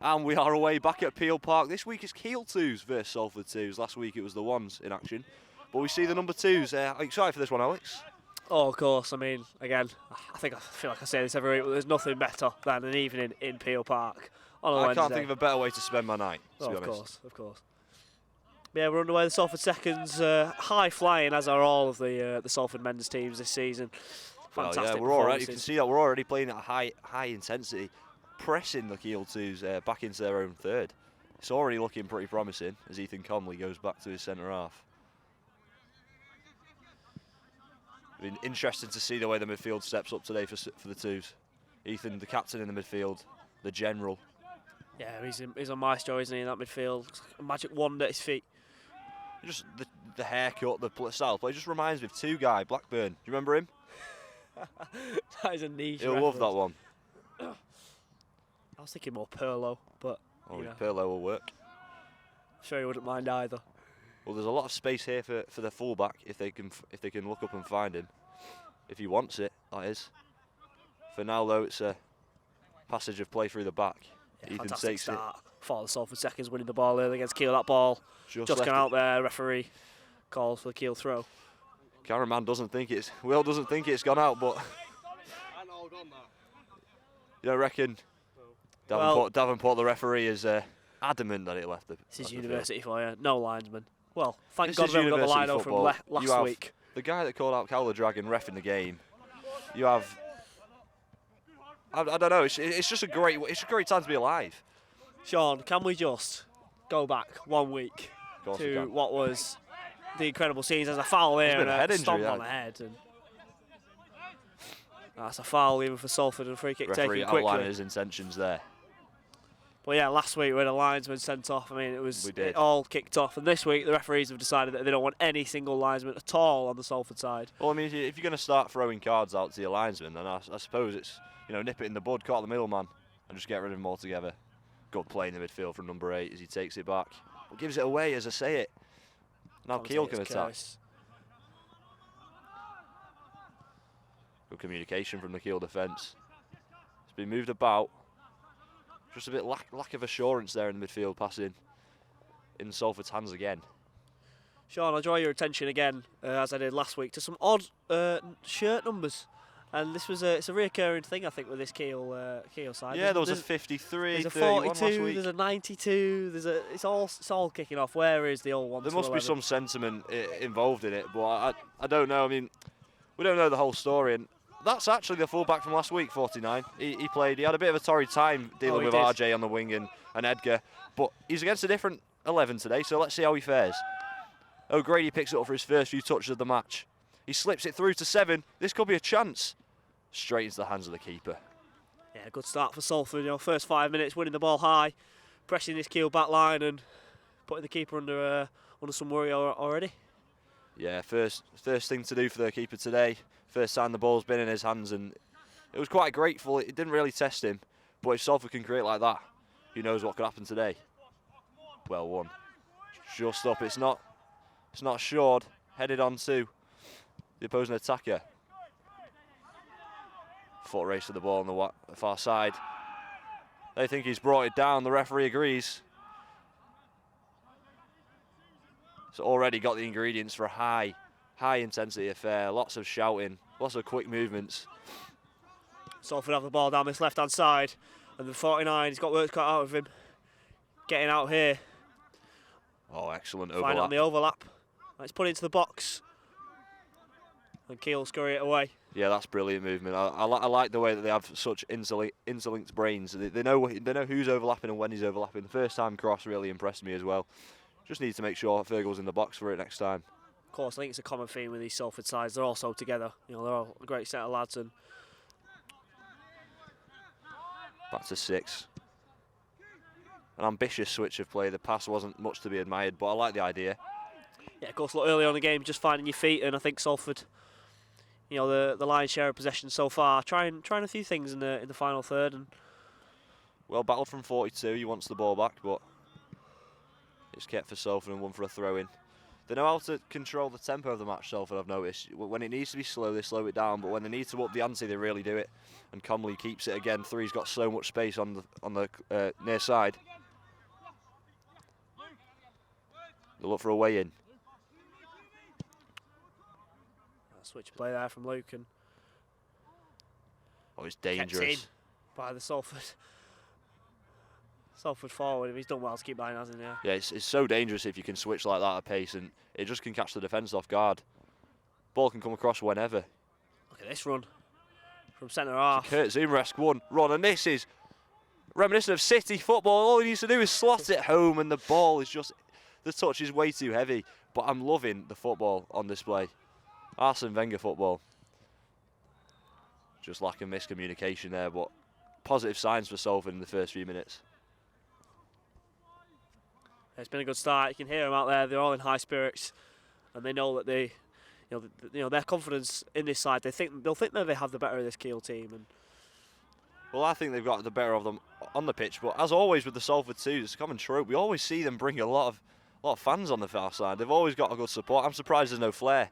And we are away back at Peel Park. This week it's Keel 2s versus Salford 2s. Last week it was the 1s in action. But we see the number 2s. Are you excited for this one, Alex? Oh, of course. I mean, again, I feel like I say this every week, but there's nothing better than an evening in Peel Park on a Wednesday. I can't think of a better way to spend my night, to be honest. Of course. Yeah, we're underway. The Salford seconds, high flying, as are all of the Salford men's teams this season. Fantastic. Well, yeah, we're already. You can see that we're already playing at a high intensity, pressing the Keel 2s back into their own third. It's already looking pretty promising as Ethan Conley goes back to his centre half. Been interesting to see the way the midfield steps up today for the 2s. Ethan, the captain in the midfield, the general. Yeah, he's a maestro, isn't he, in that midfield? A magic wand at his feet. Just the haircut, the style of play just reminds me of Two-Guy, Blackburn. Do you remember him? That is a niche He'll reference. love that one. I was thinking more Perlo, but Perlo will work. I'm sure he wouldn't mind either. Well, there's a lot of space here for the fullback if they can look up and find him, if he wants it, that is. For now, though, it's a passage of play through the back. Yeah, Ethan fantastic takes start for the Salford seconds, winning the ball early against Keel. That ball just gone out there. Referee calls for the Keel throw. Cameraman doesn't think it's gone out, but you don't reckon Davenport, the referee, is adamant that it left the. This is university for you, no linesman. Well, thank This God is we haven't got the university line from football. last week. The guy that called out Cowler Dragon ref in the game. You have. I don't know. It's just a great time to be alive. Sean, can we just go back 1 week to what was the incredible scenes? There's a foul there and a stomp on the head. And that's a foul even for Salford and a free kick taken quickly. Outlining his intentions there. But yeah, last week we had a linesman sent off. I mean, it all kicked off. And this week the referees have decided that they don't want any single linesman at all on the Salford side. Well, I mean, if you're going to start throwing cards out to your linesman, then I suppose it's, nip it in the bud, cut the middleman, and just get rid of him altogether. Good play in the midfield from number 8 as he takes it back. But gives it away as I say it. Now Keel can attack. Good communication from the Keel defence. It's been moved about. Just a bit lack of assurance there in the midfield, passing in Salford's hands again. Sean, I'll draw your attention again, as I did last week, to some odd shirt numbers. And this was it's a reoccurring thing, I think, with this Keel side. Yeah, there was a 53, there's a 31 42, last week. There's a 92. It's all kicking off. Where is the old one? There must be some sentiment involved in it, but I don't know. I mean, we don't know the whole story, and that's actually the fullback from last week, 49. He played. He had a bit of a torrid time dealing with RJ on the wing and Edgar, but he's against a different 11 today. So let's see how he fares. O'Grady picks it up for his first few touches of the match. He slips it through to 7. This could be a chance. Straight into the hands of the keeper. Yeah, good start for Salford. First 5 minutes, winning the ball high, pressing this Keel back line and putting the keeper under some worry already. Yeah, first thing to do for the keeper today. First time the ball's been in his hands, and it was quite grateful. It didn't really test him, but if Salford can create like that, who knows what could happen today. Well won. Just up. It's not assured. Headed on to the opposing attacker. Foot race to the ball on the far side. They think he's brought it down. The referee agrees. So already got the ingredients for a high intensity affair. Lots of shouting, lots of quick movements. Salford have the ball down this left-hand side, and the 49, he's got work cut out of him. Getting out here. Oh, excellent overlap. Find it on the overlap. Let's put it into the box. And Keel scurry it away. Yeah, that's brilliant movement. I like the way that they have such interlinked brains. They know who's overlapping and when he's overlapping. The first time cross really impressed me as well. Just need to make sure Fergal's in the box for it next time. Of course, I think it's a common theme with these Salford sides. They're all so together. They're all a great set of lads. And back to 6. An ambitious switch of play. The pass wasn't much to be admired, but I like the idea. Yeah, of course, look, early on in the game, just finding your feet, and I think Salford, the lion's share of possession so far, trying a few things in the final third. And well battled from 42. He wants the ball back, but it's kept for Salford and one for a throw in. They know how to control the tempo of the match, Salford, I've noticed. When it needs to be slow, they slow it down, but when they need to up the ante, they really do it. And Comley keeps it again. Three's got so much space on the near side. They'll look for a way in. Switch play there from Luke, and it's dangerous. By the Salford forward. He's done well to keep that in, hasn't he? Yeah, it's so dangerous if you can switch like that at pace, and it just can catch the defence off guard. Ball can come across whenever. Look at this run from centre half. Kurt Zoomer-esque one run, and this is reminiscent of City football. All he needs to do is slot it home, and the ball is just, the touch is way too heavy. But I'm loving the football on display. Arsene Wenger football. Just lacking miscommunication there, but positive signs for Salford in the first few minutes. It's been a good start. You can hear them out there. They're all in high spirits, and they know that their confidence in this side. They'll think that they have the better of this Keel team. And well, I think they've got the better of them on the pitch. But as always with the Salford twos, it's a common trope. We always see them bring a lot of fans on the far side. They've always got a good support. I'm surprised there's no flair.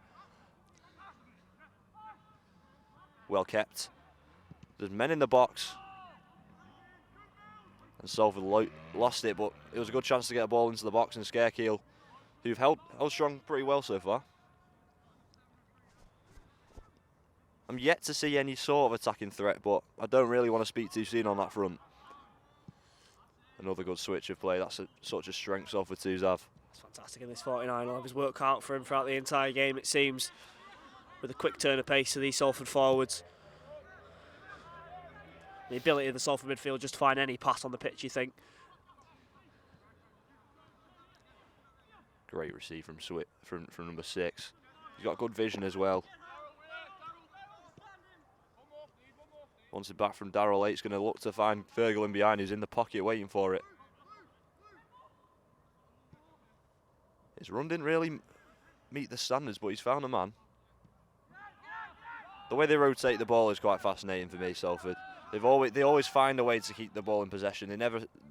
Well kept. There's men in the box. And Salford lost it, but it was a good chance to get a ball into the box and scare Keel, who've held strong pretty well so far. I'm yet to see any sort of attacking threat, but I don't really want to speak too soon on that front. Another good switch of play. That's such a strength Salford twos have. It's fantastic in this 49. I'll have his work out for him throughout the entire game, it seems, with a quick turn of pace to these Salford forwards. The ability of the Salford midfield just to find any pass on the pitch, you think. Great receive from number 6. He's got good vision as well. Once it's back from Darrell, 8's going to look to find Fergal in behind, who's in the pocket waiting for it. His run didn't really meet the standards, but he's found a man. The way they rotate the ball is quite fascinating for me, Salford. They always find a way to keep the ball in possession. They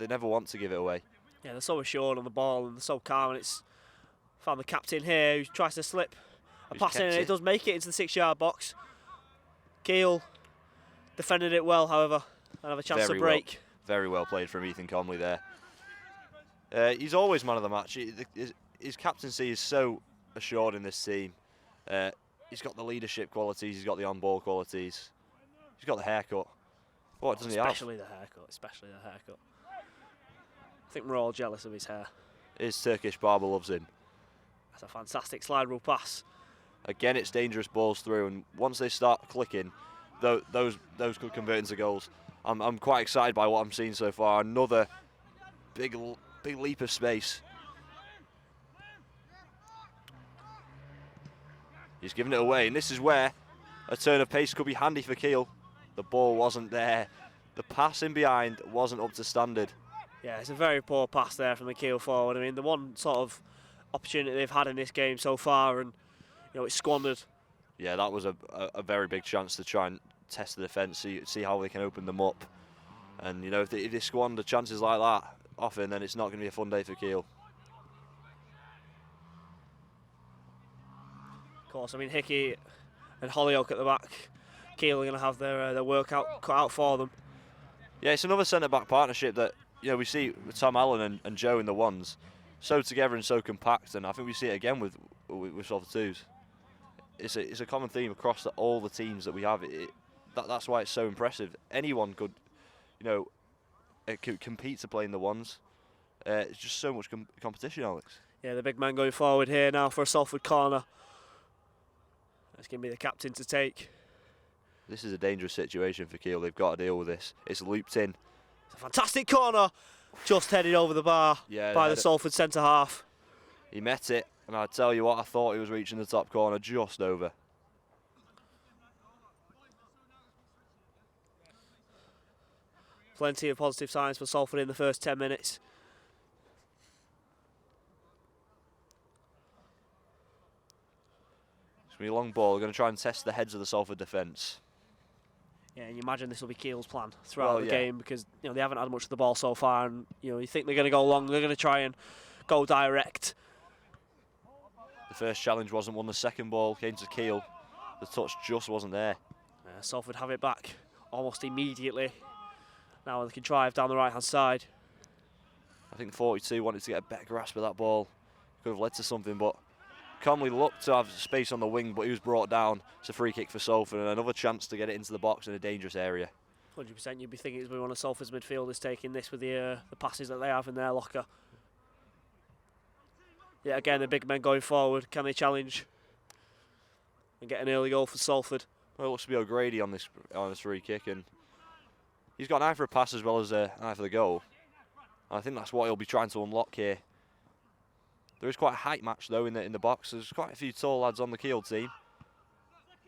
never want to give it away. Yeah, they're so assured on the ball and they're so calm. And it's found the captain here who tries to slip a pass in, and it does make it into the 6-yard box. Keel defended it well, however, and have a chance to break. Very well played from Ethan Comley there. He's always man of the match. His captaincy is so assured in this team. He's got the leadership qualities. He's got the on-ball qualities. He's got the haircut. What doesn't he have? Especially the haircut. I think we're all jealous of his hair. His Turkish barber loves him. That's a fantastic slide rule pass. Again, it's dangerous balls through, and once they start clicking, those could convert into goals. I'm quite excited by what I'm seeing so far. Another big leap of space. He's given it away, and this is where a turn of pace could be handy for Keel. The ball wasn't there. The pass in behind wasn't up to standard. Yeah, it's a very poor pass there from the Keel forward. I mean, the one sort of opportunity they've had in this game so far, and it's squandered. Yeah, that was a very big chance to try and test the defence, see how they can open them up. And if they squander chances like that often, then it's not going to be a fun day for Keel. Of course, I mean, Hickey and Hollyoak at the back. Keel are going to have their work cut out for them. Yeah, it's another centre-back partnership that we see with Tom Allen and Joe in the ones, so together and so compact, and I think we see it again with Salford twos. It's a common theme across all the teams that we have. That's why it's so impressive. Anyone could, could compete to play in the ones. It's just so much competition, Alex. Yeah, the big man going forward here now for a Salford corner. That's going to be the captain to take. This is a dangerous situation for Keel. They've got to deal with this. It's looped in. It's a fantastic corner. Just headed over the bar by the Salford centre half. He met it, and I tell you what, I thought he was reaching the top corner just over. Plenty of positive signs for Salford in the first 10 minutes. It's going to be a long ball. We're going to try and test the heads of the Salford defence. Yeah, and you imagine this will be Keel's plan throughout the game, because they haven't had much of the ball so far, and you think they're going to go long, they're going to try and go direct. The first challenge wasn't won, the second ball came to Keel. The touch just wasn't there. Salford have it back almost immediately. Now they can drive down the right-hand side. I think 42 wanted to get a better grasp of that ball. Could have led to something, but Conley looked to have space on the wing, but he was brought down. It's a free kick for Salford and another chance to get it into the box in a dangerous area. 100%, you'd be thinking it's been one of Salford's midfielders taking this with the passes that they have in their locker. Yeah, again, the big men going forward. Can they challenge and get an early goal for Salford? Well, it looks to be O'Grady on this free kick, and he's got an eye for a pass as well as an eye for the goal. And I think that's what he'll be trying to unlock here. There is quite a height match though in the box. There's quite a few tall lads on the Keel team.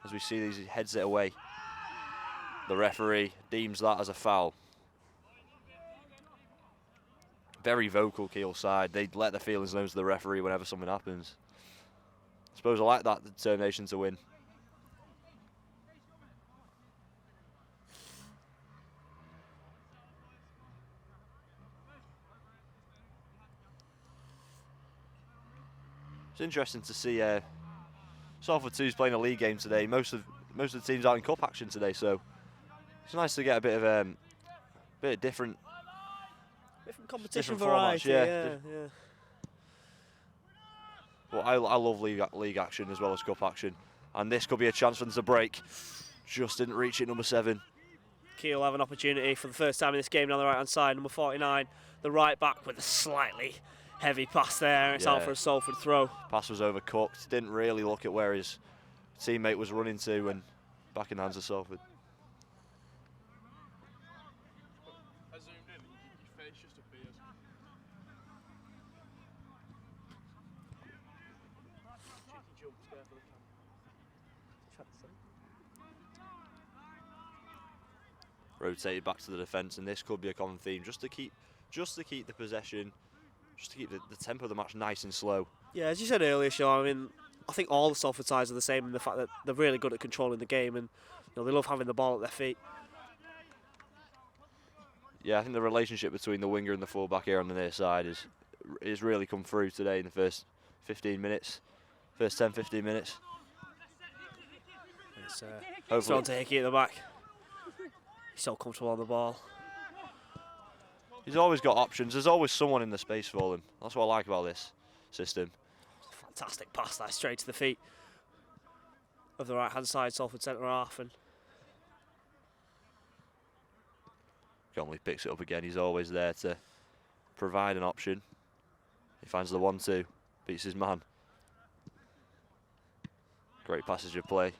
As we see these heads it away. The referee deems that as a foul. Very vocal Keel side. They let their feelings known to the referee whenever something happens. I suppose I like that determination to win. It's interesting to see Salford 2's playing a league game today. Most of the teams are in cup action today, so it's nice to get a bit of different competition formats, variety. yeah. But I love league action as well as cup action, and this could be a chance for them to break. Just didn't reach it, number 7. Keel have an opportunity for the first time in this game down the right-hand side. Number 49, the right back with a slightly heavy pass there. It's out for a Salford throw. Pass was overcooked. Didn't really look at where his teammate was running to, and back in the hands of Salford. I zoomed in, your face just appears. Cheeky jump scare for the camera. Rotated back to the defence, and this could be a common theme, just to keep the possession, just to keep the tempo of the match nice and slow. Yeah, as you said earlier, Sean, I mean, I think all the Salford sides are the same in the fact that they're really good at controlling the game, and they love having the ball at their feet. Yeah, I think the relationship between the winger and the fullback here on the near side is really come through today in the first 15 minutes, first 10-15 minutes. It's on to Hickey at the back. He's so comfortable on the ball. He's always got options. There's always someone in the space for him. That's what I like about this system. Fantastic pass there, straight to the feet of the right-hand side Salford centre half, and Conley picks it up again. He's always there to provide an option. He finds the 1-2, beats his man. Great passage of play.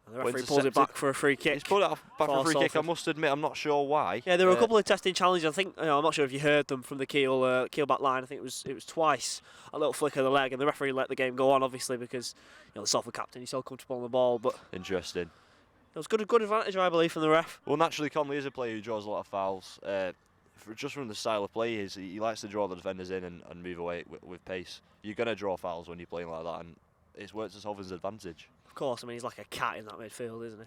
And the referee pulls it back for a free kick. He's pulled it back for a free kick. I Salford. must admit, I'm not sure why. Yeah, there were a couple of testing challenges. I think I'm not sure if you heard them from the Keel back line. I think it was twice a little flick of the leg, and the referee let the game go on, obviously, because the Salford captain, he's so comfortable on the ball. But Interesting. it was good advantage, I believe, from the ref. Well, naturally, Conley is a player who draws a lot of fouls. Just from the style of play he likes to draw the defenders in and move away with pace. You're going to draw fouls when you're playing like that, and it's worked to Salford's advantage. Of course, I mean, he's like a cat in that midfield, isn't he?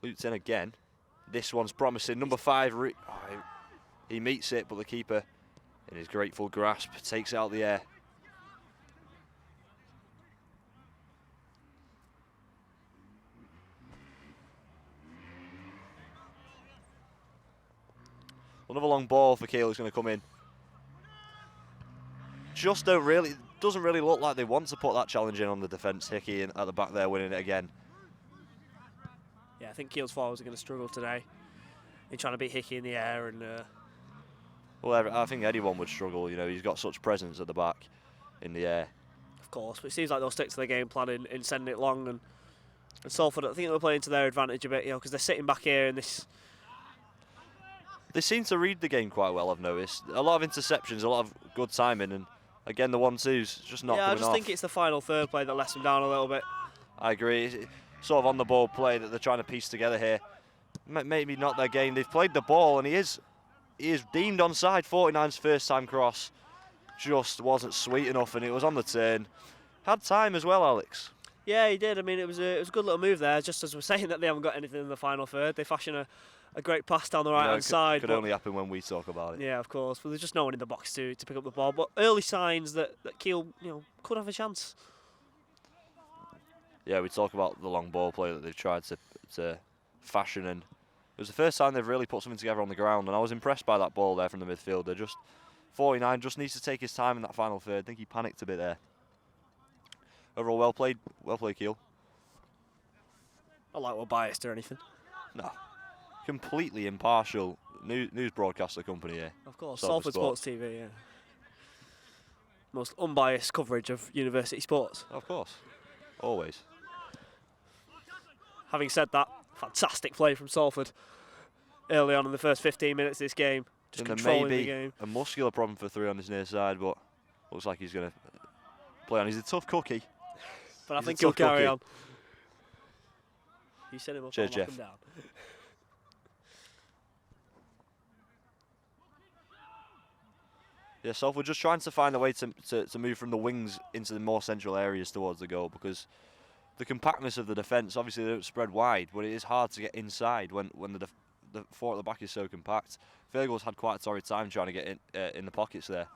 Loops in again. This one's promising. Number 5, he meets it, but the keeper, in his grateful grasp, takes it out of the air. Another long ball for Keel is going to come in. Doesn't really look like they want to put that challenge in on the defence. Hickey at the back there winning it again. Yeah, I think Keel's forwards are going to struggle today in trying to beat Hickey in the air. And well, I think anyone would struggle. He's got such presence at the back in the air. Of course, but it seems like they'll stick to their game plan in sending it long. And Salford, I think they're playing to their advantage a bit, because they're sitting back here in this. They seem to read the game quite well, I've noticed. A lot of interceptions, a lot of good timing, and again, the 1-2's just not coming off. Yeah, I just think it's the final third play that lets them down a little bit. I agree. It's sort of on-the-ball play that they're trying to piece together here. Maybe not their game. They've played the ball, and he is deemed onside. 49's first-time cross just wasn't sweet enough, and it was on the turn. Had time as well, Alex. Yeah, he did. I mean, it was a good little move there. Just as we're saying that they haven't got anything in the final third, they fashion a a great pass down the right-hand side. Could only happen when we talk about it. Yeah, of course. But there's just no one in the box to pick up the ball. But early signs that Keel, could have a chance. Yeah, we talk about the long ball play that they've tried to fashion, and it was the first time they've really put something together on the ground, and I was impressed by that ball there from the midfielder. Just 49 just needs to take his time in that final third. I think he panicked a bit there. Overall, well played Keel. Not like we're biased or anything. No, completely impartial news broadcaster company here. Of course, Salford Sports TV, yeah. Most unbiased coverage of university sports. Of course, always. Having said that, fantastic play from Salford early on in the first 15 minutes of this game. Just controlling the game. A muscular problem for 3 on his near side, but looks like he's going to play on. He's a tough cookie. But I think he'll carry on. You set him up, cheers, I'll knock Jeff. him down. Yeah, Salford just trying to find a way to move from the wings into the more central areas towards the goal, because the compactness of the defence, obviously they don't spread wide, but it is hard to get inside when the four at the back is so compact. Fergal's had quite a torrid time trying to get in the pockets there.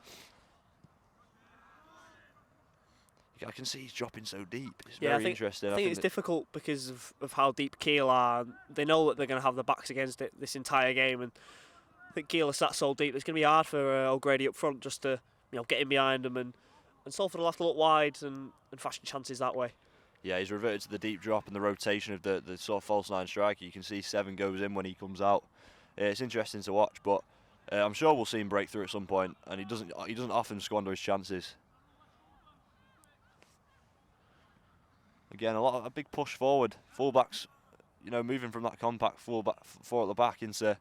I can see he's dropping so deep. It's very interesting. I think it's difficult because of how deep Keel are. They know that they're going to have their backs against it this entire game, and I think Keel are sat so deep. It's going to be hard for O'Grady up front just to get in behind them, and Salford will have to look wide and fashion chances that way. Yeah, he's reverted to the deep drop and the rotation of the sort of false line striker. You can see 7 goes in when he comes out. It's interesting to watch, but I'm sure we'll see him break through at some point, and he doesn't often squander his chances. Again, a big push forward. Fullbacks, moving from that compact four at the back into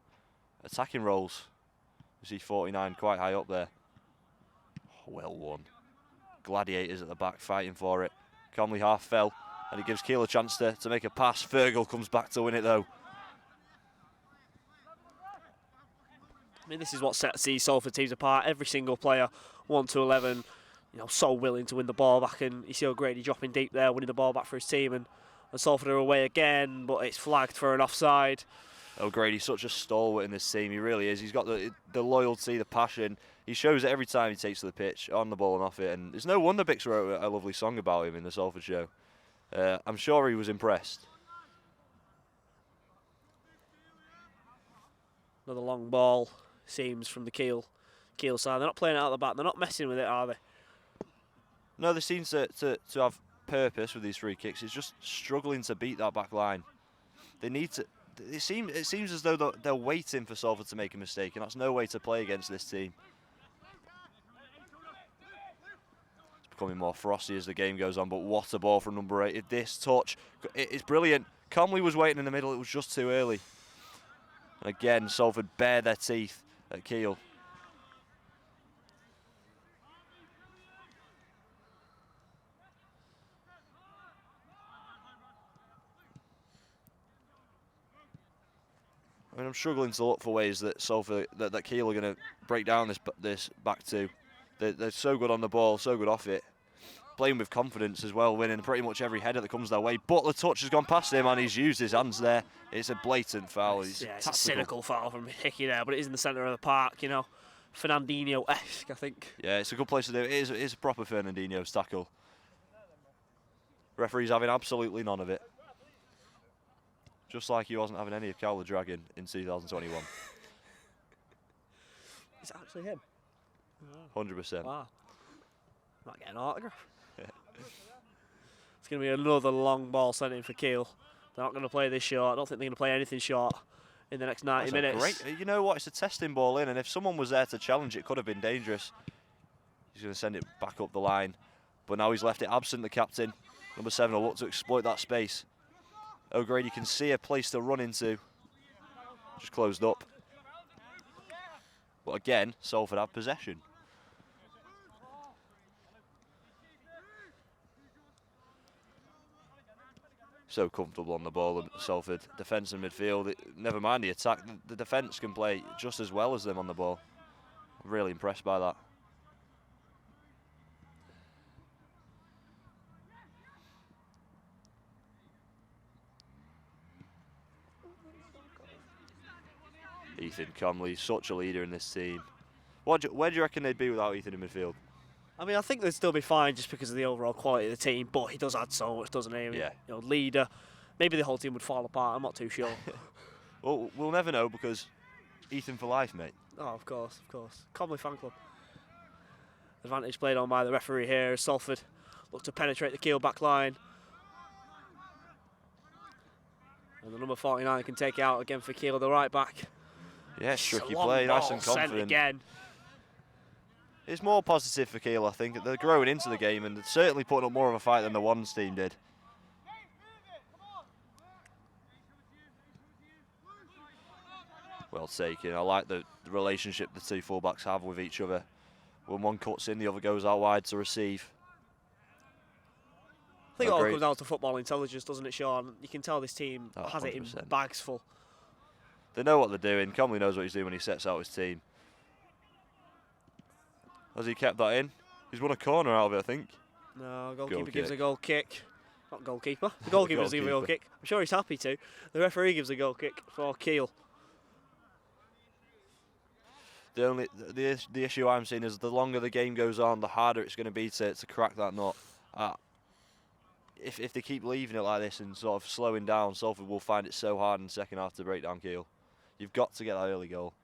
attacking roles. You see 49 quite high up there. Oh, well won. Gladiators at the back fighting for it. Comley half fell, and he gives Keel a chance to make a pass. Fergal comes back to win it though. I mean, this is what sets these Salford teams apart. Every single player, 1 to 11, so willing to win the ball back, and you see O'Grady dropping deep there, winning the ball back for his team, and Salford are away again, but it's flagged for an offside. O'Grady's such a stalwart in this team, he really is. He's got the loyalty, the passion. He shows it every time he takes to the pitch, on the ball and off it, and it's no wonder Bix wrote a lovely song about him in the Salford show. I'm sure he was impressed. Another long ball, seems, from the Keel side. They're not playing it out the back, they're not messing with it, are they? No, they seem to have purpose with these free kicks. It's just struggling to beat that back line. They need to. It seems as though they're waiting for Salford to make a mistake, and that's no way to play against this team. It's becoming more frosty as the game goes on, but what a ball from number 8. This touch, it's brilliant. Comley was waiting in the middle, it was just too early. And again, Salford bare their teeth at Keel. I mean, I'm struggling to look for ways that Salford, that Keel are going to break down this back two. They're so good on the ball, so good off it. Playing with confidence as well, winning pretty much every header that comes their way. But the touch has gone past him, and he's used his hands there. It's a blatant foul. It's a cynical foul from Hickey there, but it is in the centre of the park, Fernandinho-esque, I think. Yeah, it's a good place to do it. It is a proper Fernandinho's tackle. Referee's having absolutely none of it. Just like he wasn't having any of Cal the Dragon in 2021. Is it actually him? 100%. Wow. Might get an autograph. Yeah. It's going to be another long ball sent in for Keel. They're not going to play this short. I don't think they're going to play anything short in the next 90 minutes. Great. You know what? It's a testing ball in, and if someone was there to challenge it, could have been dangerous. He's going to send it back up the line. But now he's left it absent, the captain. Number 7 will look to exploit that space. O'Grady can see a place to run into. Just closed up. But again, Salford have possession. So comfortable on the ball, Salford. Defence and midfield, never mind the attack. The defence can play just as well as them on the ball. Really impressed by that. Ethan Comley, such a leader in this team. Where do you reckon they'd be without Ethan in midfield? I mean, I think they'd still be fine just because of the overall quality of the team, but he does add so much, doesn't he? Yeah. You know, leader. Maybe the whole team would fall apart, I'm not too sure. Well, we'll never know because Ethan for life, mate. Oh, of course, of course. Comley fan club. Advantage played on by the referee here as Salford look to penetrate the Keel back line. And the number 49 can take it out again for Keel, the right back. Yeah, tricky play, nice and confident. Again. It's more positive for Keel, I think. They're growing into the game and certainly putting up more of a fight than the Ones team did. Well taken. I like the relationship the two fullbacks have with each other. When one cuts in, the other goes out wide to receive. I think it all comes down to football intelligence, doesn't it, Sean? You can tell this team has it in bags full. They know what they're doing. Comley knows what he's doing when he sets out his team. Has he kept that in? He's won a corner out of it, I think. No, goalkeeper gives a goal kick. Not goalkeeper. The goalkeeper doesn't give a goal kick. I'm sure he's happy to. The referee gives a goal kick for Keel. The issue I'm seeing is the longer the game goes on, the harder it's going to be to crack that nut. If they keep leaving it like this and sort of slowing down, Salford will find it so hard in the second half to break down Keel. You've got to get that early goal.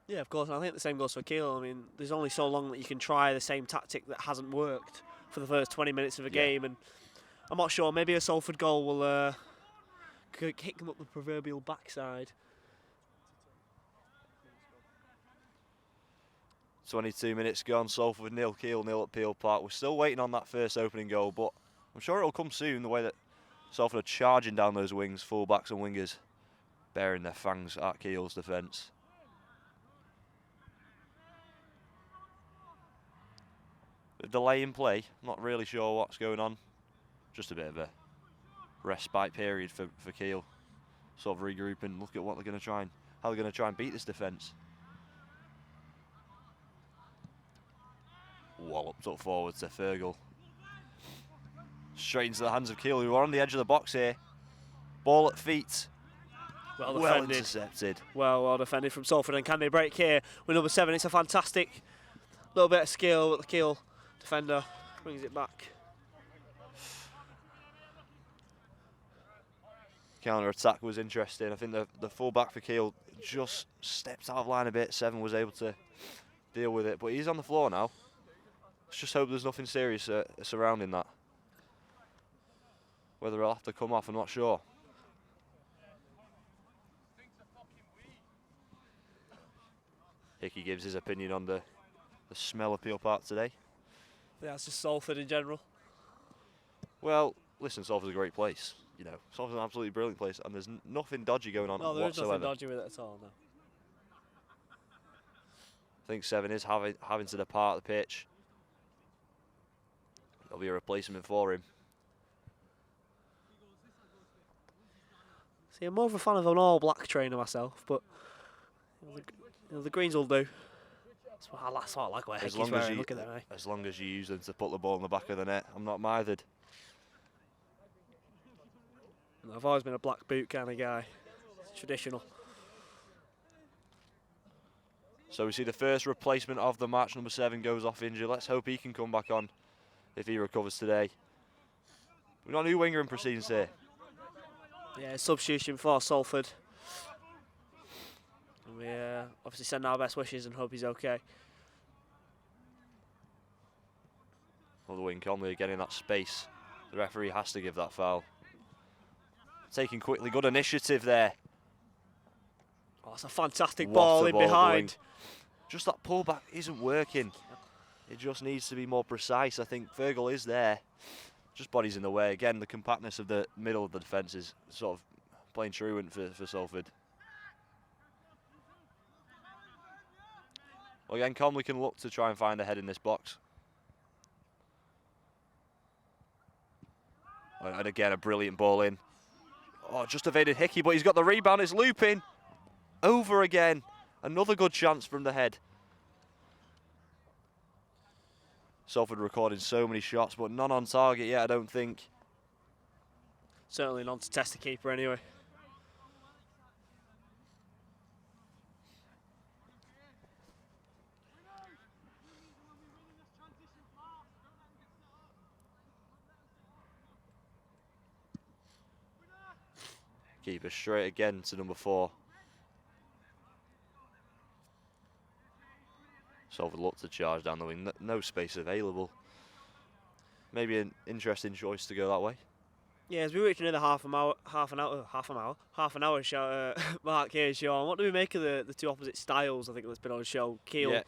Yeah, of course. And I think the same goes for Keel. I mean, there's only so long that you can try the same tactic that hasn't worked for the first 20 minutes of a game. And I'm not sure. Maybe a Salford goal will kick them up the proverbial backside. 22 minutes gone, Salford 0, Keel 0 at Peel Park. We're still waiting on that first opening goal, but I'm sure it'll come soon, the way that Salford are charging down those wings, full-backs and wingers, bearing their fangs at Keel's defence. A delay in play, not really sure what's going on. Just a bit of a respite period for Keel. Sort of regroup and look at what they're going to try and how they're going to try and beat this defence. Walloped up forward to Fergal. Straight into the hands of Keel, who are on the edge of the box here. Ball at feet. Well intercepted. Well defended from Salford. And can they break here with number 7? It's a fantastic little bit of skill, but the Keel defender brings it back. Counter attack was interesting. I think the full back for Keel just stepped out of line a bit. 7 was able to deal with it, but he's on the floor now. Let's just hope there's nothing serious surrounding that. Whether he'll have to come off, I'm not sure. Hickey gives his opinion on the smell of Peel Park today. Yeah, it's just Salford in general. Well, listen, Salford's a great place. You know, Salford's an absolutely brilliant place, and there's nothing dodgy going on whatsoever. No, there is nothing dodgy with it at all, no. I think 7 is having to depart the pitch. There'll be a replacement for him. See, I'm more of a fan of an all-black trainer myself, but the greens will do. That's what I like what Hickey's wearing. Look at that, eh? As long as you use them to put the ball in the back of the net, I'm not mithered. I've always been a black boot kind of guy. It's traditional. So we see the first replacement of the match, number 7, goes off injured. Let's hope he can come back on if he recovers today. We've got a new winger in proceedings here. Yeah, substitution for Salford. And we obviously send our best wishes and hope he's okay. Well, the wing Conley again in that space. The referee has to give that foul. Taking quickly, good initiative there. Oh, it's a fantastic ball in behind. Just that pullback isn't working. It just needs to be more precise. I think Fergal is there. Just bodies in the way. Again, the compactness of the middle of the defence is sort of playing truant for Salford. Well, again, Conley can look to try and find a head in this box. And again, a brilliant ball in. Oh, just evaded Hickey, but he's got the rebound. It's looping. Over again. Another good chance from the head. Salford recording so many shots, but none on target yet, I don't think. Certainly none to test the keeper anyway. Keeper straight again to number 4. Salford look to charge down the wing. No space available. Maybe an interesting choice to go that way. Yeah, as we reach another half an hour mark here, Sean. What do we make of the two opposite styles? I think that's been on the show. Keel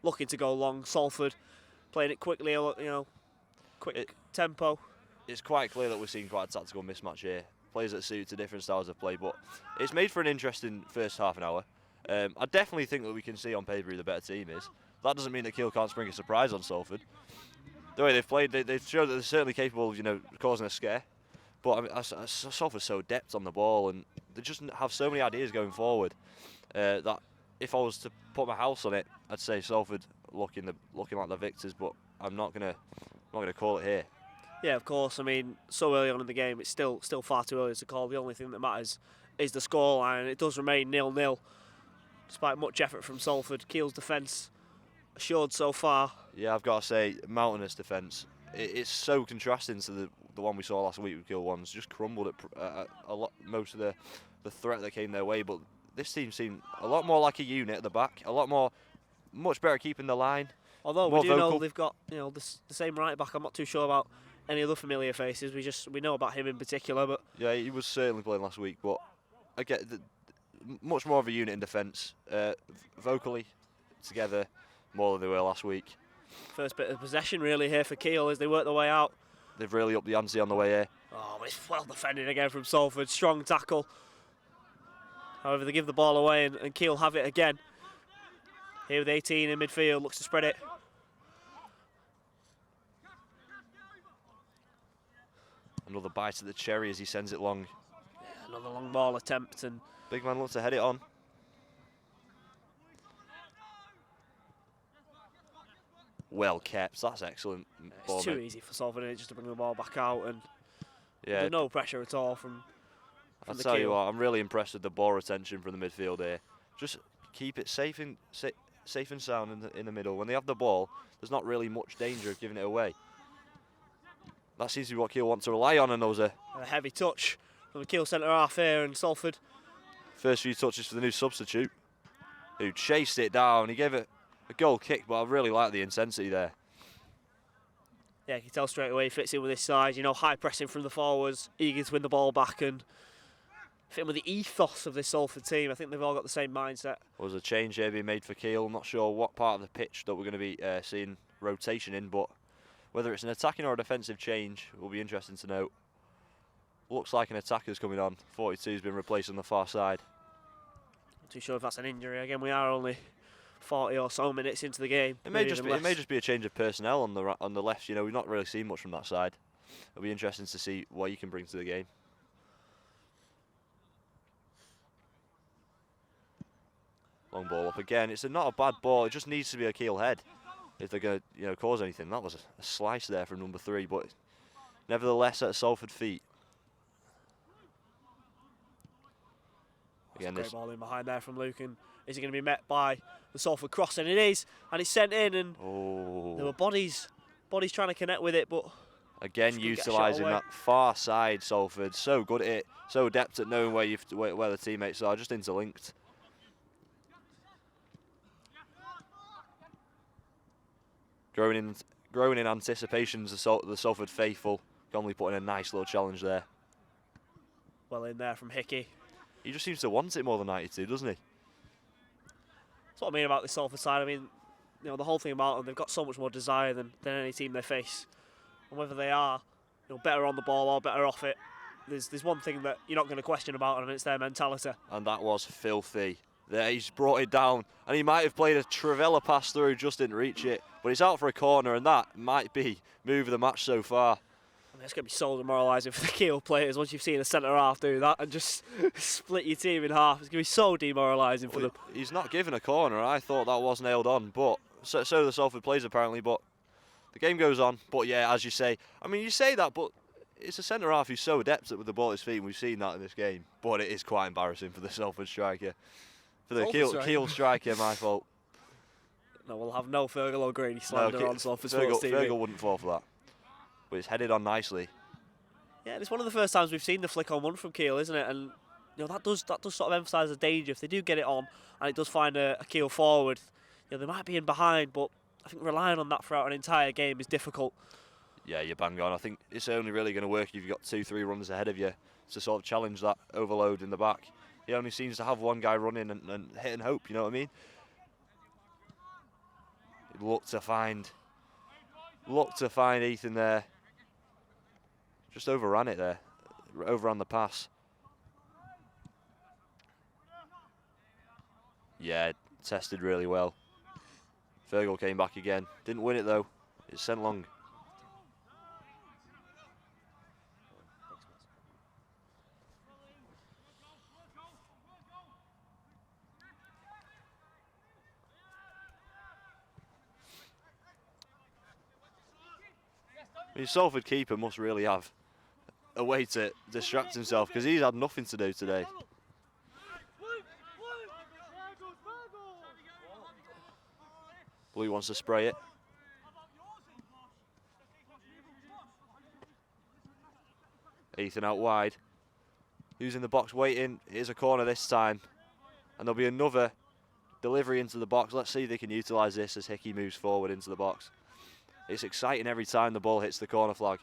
looking to go long, Salford playing it quickly, quick tempo. It's quite clear that we're seeing quite a tactical mismatch here. Players that suit to different styles of play, but it's made for an interesting first half an hour. I definitely think that we can see on paper who the better team is. That doesn't mean that Keel can't spring a surprise on Salford. The way they've played, they've shown that they're certainly capable of, causing a scare. But I mean, Salford's so adept on the ball, and they just have so many ideas going forward that if I was to put my house on it, I'd say Salford looking like the victors. But I'm not gonna call it here. Yeah, of course. I mean, so early on in the game, it's still far too early to call. The only thing that matters is the scoreline. It does remain 0-0, despite much effort from Salford. Keel's defence assured so far. Yeah, I've got to say, mountainous defence. It's so contrasting to the one we saw last week with Keel Ones. Just crumbled at a lot, most of the threat that came their way. But this team seemed a lot more like a unit at the back. Much better keeping the line. Although we do know they've got the same right back. I'm not too sure about any other familiar faces. We know about him in particular. But yeah, he was certainly playing last week. But I get much more of a unit in defence. Vocally together more than they were last week. First bit of possession really here for Keel as they work their way out. They've really upped the ante on the way here. Oh, but it's well defended again from Salford. Strong tackle. However, they give the ball away and Keel have it again. Here with 18 in midfield, looks to spread it. Another bite at the cherry as he sends it long. Yeah, another long ball attempt, and big man looks to head it on. Well kept, that's excellent. It's too easy for Salford just to bring the ball back out, and yeah, no pressure at all from I'll tell you what, I'm really impressed with the ball retention from the midfield here. Just keep it safe and sound in the middle. When they have the ball, there's not really much danger of giving it away. That seems to be what Keel want to rely on, and there was a heavy touch from the Keel centre half here, and Salford. First few touches for the new substitute, who chased it down. He gave it a goal kick, but I really like the intensity there. Yeah, you can tell straight away he fits in with his size. High pressing from the forwards, eager to win the ball back, and fit in with the ethos of this Salford team. I think they've all got the same mindset. There was a change here being made for Keel. I'm not sure what part of the pitch that we're going to be seeing rotation in, but whether it's an attacking or a defensive change will be interesting to note. Looks like an attacker's coming on. 42's been replaced on the far side. Not too sure if that's an injury. Again, we are only 40 or so minutes into the game. It may just be a change of personnel on the left. We've not really seen much from that side. It'll be interesting to see what you can bring to the game. Long ball up again. It's not a bad ball. It just needs to be a Keel head if they're going to cause anything. That was a slice there from number 3, but nevertheless at Salford feet. Again, great ball in behind there from Luke, and is it going to be met by the Salford cross? And it is, and it's sent in, and there were bodies trying to connect with it, but again utilising that far side. Salford so good at it, so adept at knowing where the teammates are, just interlinked. Growing in anticipations, the Salford faithful. Conley putting a nice little challenge there. Well in there from Hickey. He just seems to want it more than 92, doesn't he? That's what I mean about this Salford side. I mean, the whole thing about them, they've got so much more desire than any team they face. And whether they are better on the ball or better off it, there's one thing that you're not going to question about, and it's their mentality. And that was filthy. There, he's brought it down, and he might have played a Trivella pass through, just didn't reach it. But he's out for a corner, and that might be move of the match so far. I mean, it's going to be so demoralising for the Keel players once you've seen a centre-half do that and just split your team in half. It's going to be so demoralising for them. He's not given a corner. I thought that was nailed on, but so the Salford players apparently. But the game goes on. But yeah, as you say, I mean, you say that, but it's a centre-half who's so adept with the ball at his feet, and we've seen that in this game. But it is quite embarrassing for the Salford striker. For the Keel striker, my fault. No, we'll have no Fergal or Grady slander on Salford Sports TV. Fergal wouldn't fall for that. But it's headed on nicely. Yeah, it's one of the first times we've seen the flick on one from Keel, isn't it? And that does sort of emphasise the danger. If they do get it on and it does find a Keel forward, they might be in behind, but I think relying on that throughout an entire game is difficult. Yeah, you're bang on. I think it's only really going to work if you've got 2-3 runners ahead of you to sort of challenge that overload in the back. He only seems to have one guy running and hit and hope, you know what I mean? Look to find Ethan there. Just overran it there. Overran the pass. Yeah, tested really well. Fergal came back again. Didn't win it though. It's sent long. I mean, Salford keeper must really have a way to distract himself because he's had nothing to do today. Blue wants to spray it. Ethan out wide. Who's in the box waiting? Here's a corner this time. And there'll be another delivery into the box. Let's see if they can utilise this as Hickey moves forward into the box. It's exciting every time the ball hits the corner flag.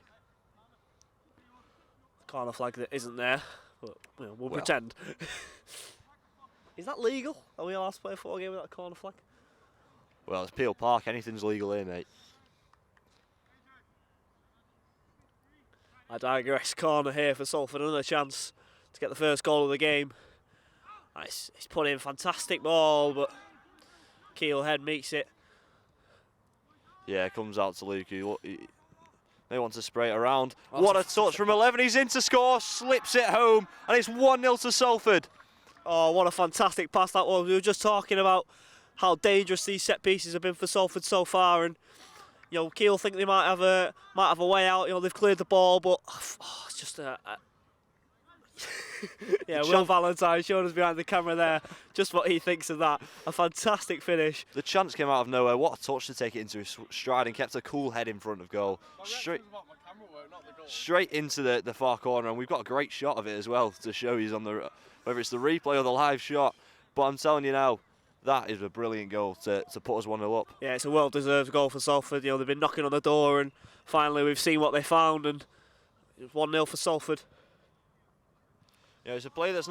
Corner flag that isn't there, but we'll pretend. Is that legal? Are we allowed to play a football game with that corner flag? Well, it's Keele Park. Anything's legal here, mate. I digress. Corner here for Salford. Another chance to get the first goal of the game. He's put in fantastic ball, but Keel head meets it. Yeah, comes out to Luke. They want to spray it around. What a touch from 11. He's in to score, slips it home, and it's 1-0 to Salford. Oh, what a fantastic pass that was. We were just talking about how dangerous these set pieces have been for Salford so far, and Keel think they might have a way out. They've cleared the ball, but it's just yeah, Will Valentine showed us behind the camera there just what he thinks of that. A fantastic finish. The chance came out of nowhere. What a touch to take it into his stride and kept a cool head in front of goal. Straight into the far corner, and we've got a great shot of it as well to show you on the whether it's the replay or the live shot. But I'm telling you now, that is a brilliant goal to put us 1-0 up. Yeah, it's a well-deserved goal for Salford. They've been knocking on the door, and finally we've seen what they found, and it's 1-0 for Salford. It's a player that's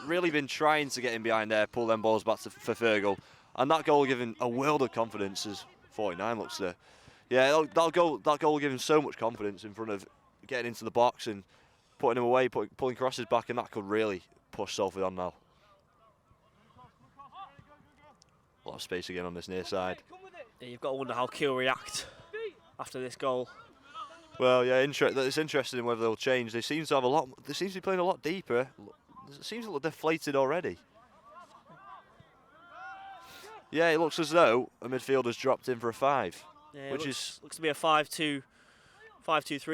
really been trying to get in behind there, pull them balls back for Fergal, and that goal gave him a world of confidence. As 49 looks to, that goal will give him so much confidence in front of getting into the box and putting him away, pulling crosses back, and that could really push Salford on now. A lot of space again on this near side. Yeah, you've got to wonder how Keel react after this goal. Well, yeah, it's interesting whether they'll change. They seem to have a lot. They seem to be playing a lot deeper. It seems to look deflated already. Yeah, it looks as though a midfielder's dropped in for a 5, yeah, which looks to be a 5-2-3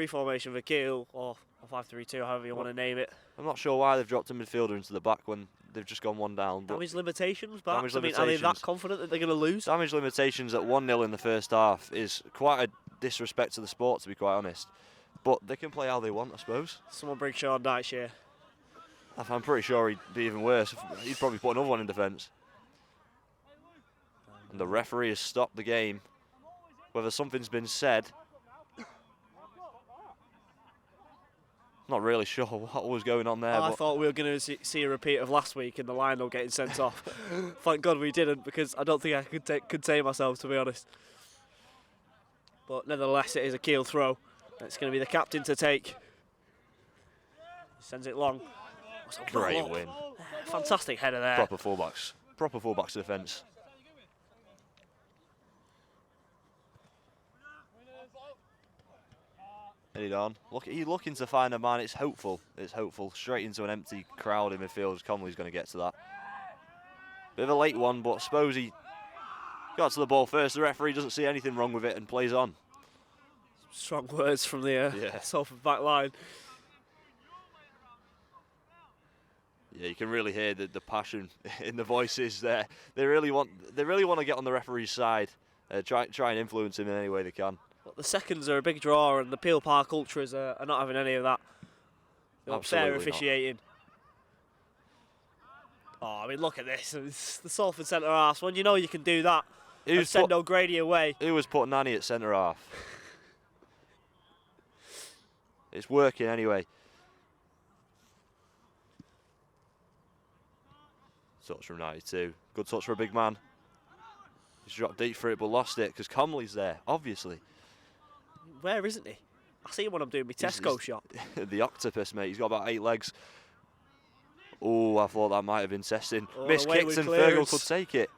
formation for Keel, or a 5-3-2, however you want to name it. I'm not sure why they've dropped a midfielder into the back when they've just gone one down. But damage limitations, perhaps? Are they that confident that they're going to lose? Damage limitations at 1-0 in the first half is quite a disrespect to the sport, to be quite honest. But they can play how they want, I suppose. Someone bring Sean Dyche here. I'm pretty sure he'd be even worse. He'd probably put another one in defence. And the referee has stopped the game. Whether something's been said, not really sure what was going on there. I thought we were going to see a repeat of last week and the Lionel getting sent off. Thank God we didn't, because I don't think I could contain myself, to be honest. But nevertheless, it is a Keel throw. It's going to be the captain to take. Sends it long. Great win. Fantastic header there. Proper fullbacks defence. Headed on. Look, he's looking to find a man. It's hopeful. Straight into an empty crowd in midfield. Conley's going to get to that. Bit of a late one, but I suppose he got to the ball first. The referee doesn't see anything wrong with it and plays on. Strong words from the Salford back line. Yeah, you can really hear the passion in the voices there. They really want to get on the referee's side. Try and influence him in any way they can. But the seconds are a big draw, and the Keele Park Ultras are not having any of that. Fair officiating. Oh, I mean, look at this. It's the Salford centre half. When you know you can do that He and send O'Grady away. He was putting Nanny at centre half. It's working anyway. Touch from 92. Good touch for a big man. He's dropped deep for it but lost it because Comley's there, obviously. Where isn't he? I see him when I'm doing my Tesco shop. The octopus, mate. He's got about 8 legs. Oh, I thought that might have been testing. Missed kicks and Fergal could take it.